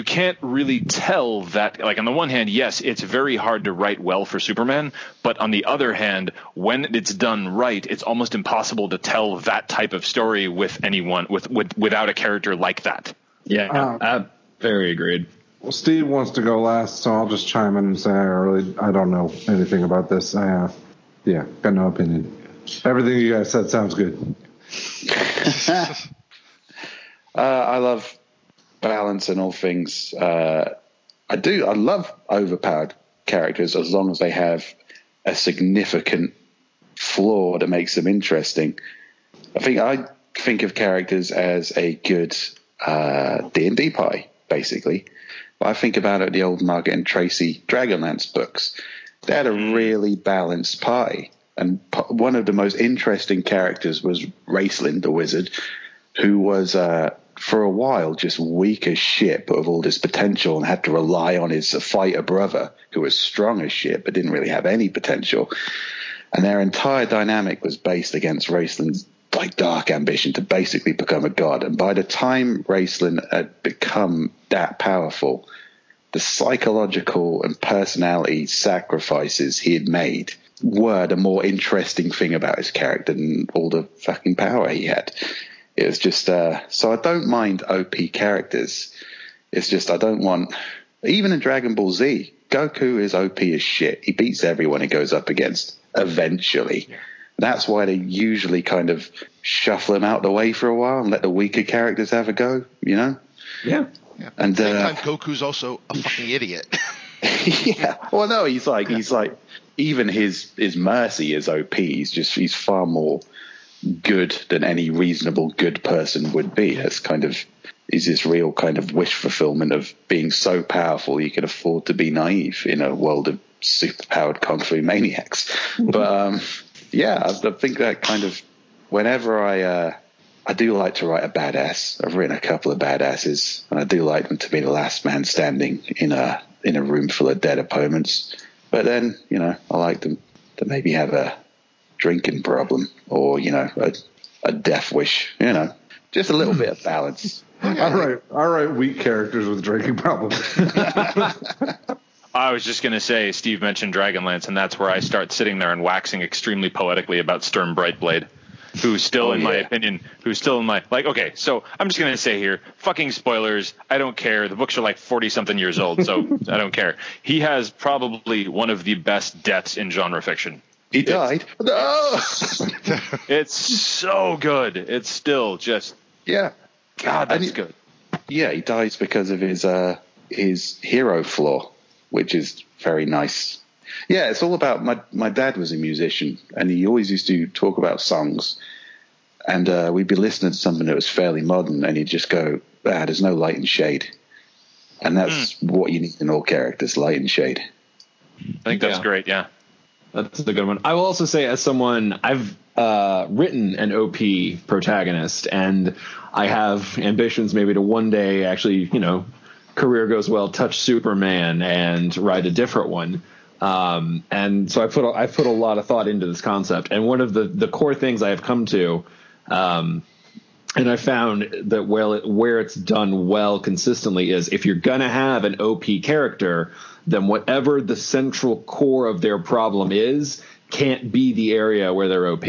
can't really tell that. Like, on the one hand, yes, it's very hard to write well for Superman, but on the other hand, when it's done right, it's almost impossible to tell that type of story with anyone without a character like that. Yeah, very agreed. Well, Steve wants to go last, so I'll just chime in and say I don't know anything about this. Got no opinion. Everything you guys said sounds good. I love balance in all things. I love overpowered characters as long as they have a significant flaw that makes them interesting. I think of characters as a good D&D pie, basically. I think about it, the old Margaret and Tracy Dragonlance books. They had a really balanced pie. And one of the most interesting characters was Raistlin, the wizard, who was, for a while, just weak as shit, but with all this potential, and had to rely on his fighter brother, who was strong as shit, but didn't really have any potential. And their entire dynamic was based against Raistlin's dark ambition to basically become a god. And by the time Raistlin had become that powerful, the psychological and personality sacrifices he had made were the more interesting thing about his character than all the fucking power he had. It was just, so I don't mind OP characters. It's just, I don't want, even in Dragon Ball Z, Goku is OP as shit. He beats everyone he goes up against, eventually. That's why they usually kind of shuffle him out the way for a while and let the weaker characters have a go, you know? Yeah. And At the same time, Goku's also a fucking idiot. yeah. Well, no, he's like, even his mercy is OP. He's far more good than any reasonable good person would be. That's kind of is this real kind of wish fulfillment of being so powerful you can afford to be naive in a world of superpowered kung fu maniacs. But I think that kind of whenever I do like to write a badass. I've written a couple of badasses, and I do like them to be the last man standing in a room full of dead opponents. But then, I like them to maybe have a drinking problem or, a death wish, just a little bit of balance. I write weak characters with drinking problems. I was just going to say, Steve mentioned Dragonlance, and that's where I start sitting there and waxing extremely poetically about Sturm Brightblade, who's still, in my opinion, okay, so I'm just going to say here, fucking spoilers, I don't care. The books are like 40-something years old, so I don't care. He has probably one of the best deaths in genre fiction. He died? No! It's so good. It's still just... Yeah. God, that's good. Yeah, he dies because of his hero flaw, which is very nice. Yeah, it's all about my dad was a musician, and he always used to talk about songs, and we'd be listening to something that was fairly modern, and he'd just go, there's no light and shade. And that's what you need in all characters, light and shade. I think that's great, yeah. That's a good one. I will also say, as someone, I've written an OP protagonist, and I have ambitions maybe to one day actually, career goes well, touch Superman and write a different one. And so I put a lot of thought into this concept. And one of the core things I have come to, and I found that where it's done well consistently is if you're going to have an OP character, then whatever the central core of their problem is can't be the area where they're OP.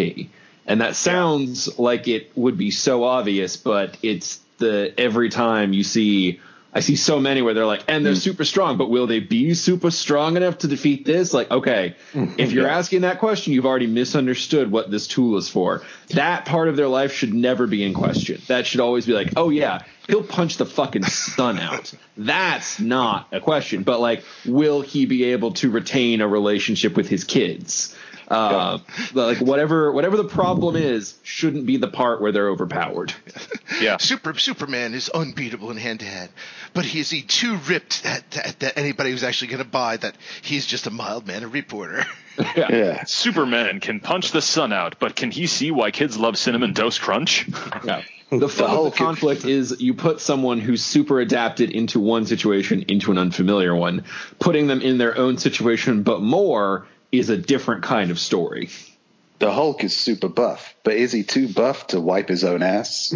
And that sounds like it would be so obvious, but it's every time you see I see so many where they're like, and they're super strong, but will they be super strong enough to defeat this? Like, okay, if you're asking that question, you've already misunderstood what this tool is for. That part of their life should never be in question. That should always be like, oh yeah, he'll punch the fucking sun out. That's not a question. But like, will he be able to retain a relationship with his kids? Like whatever the problem is shouldn't be the part where they're overpowered. Yeah. Superman is unbeatable in hand-to-hand, but is he too ripped that anybody who's actually going to buy that he's just a mild-mannered reporter? Yeah. Superman can punch the sun out, but can he see why kids love Cinnamon Toast Crunch? Yeah. The fun of the conflict is you put someone who's super adapted into one situation into an unfamiliar one. Putting them in their own situation, but more, is a different kind of story. The Hulk is super buff, but is he too buff to wipe his own ass?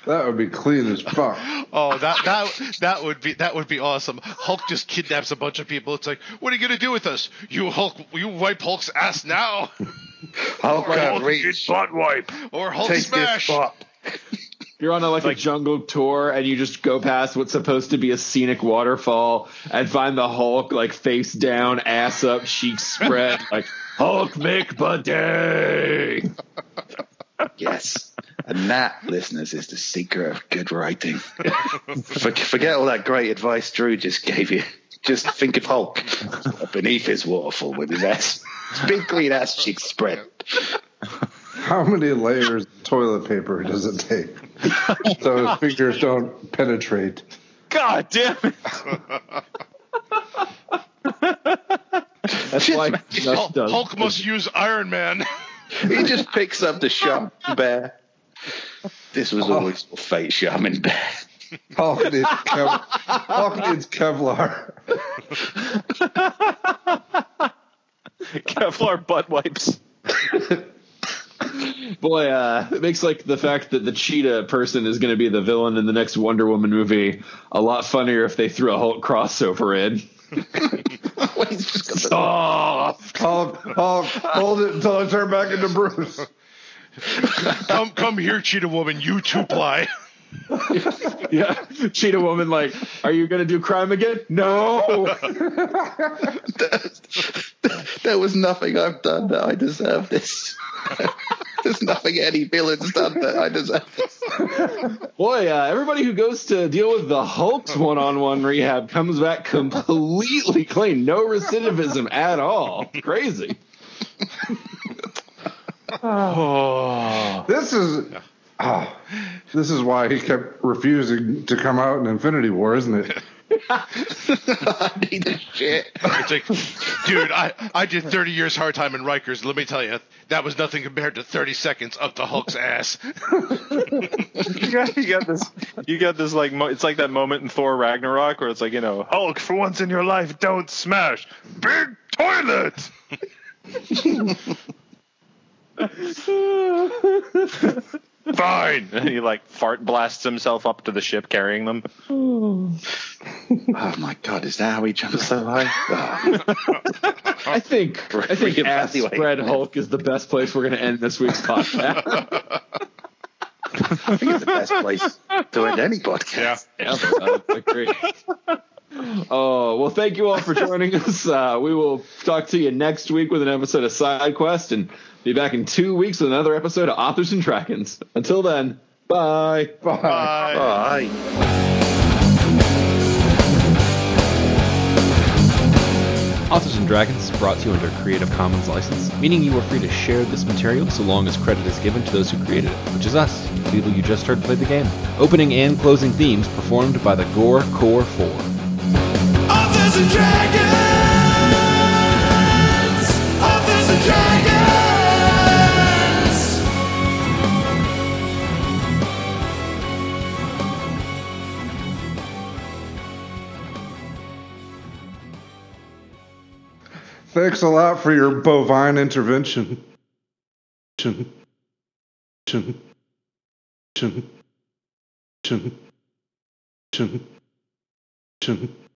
That would be clean as fuck. Oh, that would be awesome. Hulk just kidnaps a bunch of people. It's like, what are you gonna do with us? You wipe Hulk's ass now, Hulk can't reach. Butt wipe. or Hulk Take smash. this spot. You're on a jungle tour and you just go past what's supposed to be a scenic waterfall and find the Hulk like face down, ass up, cheeks spread, like Hulk McBuddy. Yes. And that, listeners, is the secret of good writing. Forget all that great advice Drew just gave you. Just think of Hulk beneath his waterfall with his ass, his big green ass cheeks spread. How many layers of toilet paper does it take so his fingers don't penetrate? God damn it. That's why Hulk must use Iron Man. He just picks up the Shaman bear. This was always your fate, Shaman bear. Hulk needs Kevlar. Kevlar butt wipes. Boy, it makes like the fact that the cheetah person is going to be the villain in the next Wonder Woman movie a lot funnier if they threw a Hulk crossover in. He's just got Soft. Hulk, hold it until I turn back into Bruce. Come here, Cheetah Woman. You two-ply. Yeah, Cheetah Woman, like, are you going to do crime again? No. There was nothing I've done that I deserve this. There's nothing any villain's done that I deserve this. Boy, everybody who goes to deal with the Hulk's one-on-one rehab comes back completely clean. No recidivism at all. Crazy. This is why he kept refusing to come out in Infinity War, isn't it? I need this shit. It's like, dude, I did 30 years hard time in Rikers. Let me tell you, that was nothing compared to 30 seconds up the Hulk's ass. You got this like it's like that moment in Thor Ragnarok where it's like, Hulk, for once in your life, don't smash big toilet. Fine. And he like fart blasts himself up to the ship carrying them. Oh my god, is that how he jumps so high? Oh. I think ass spread Hulk is the best place we're going to end this week's podcast. I think it's the best place to end any podcast. Yeah, I agree. Oh, well, thank you all for joining us. We will talk to you next week with an episode of Side Quest and be back in 2 weeks with another episode of Authors and Dragons. Until then, bye. Bye. Bye. Authors and Dragons is brought to you under a Creative Commons license, meaning you are free to share this material so long as credit is given to those who created it, which is us, the people you just heard play the game. Opening and closing themes performed by the Gore Core 4. Authors and Dragons! Authors and Dragons! Thanks a lot for your bovine intervention.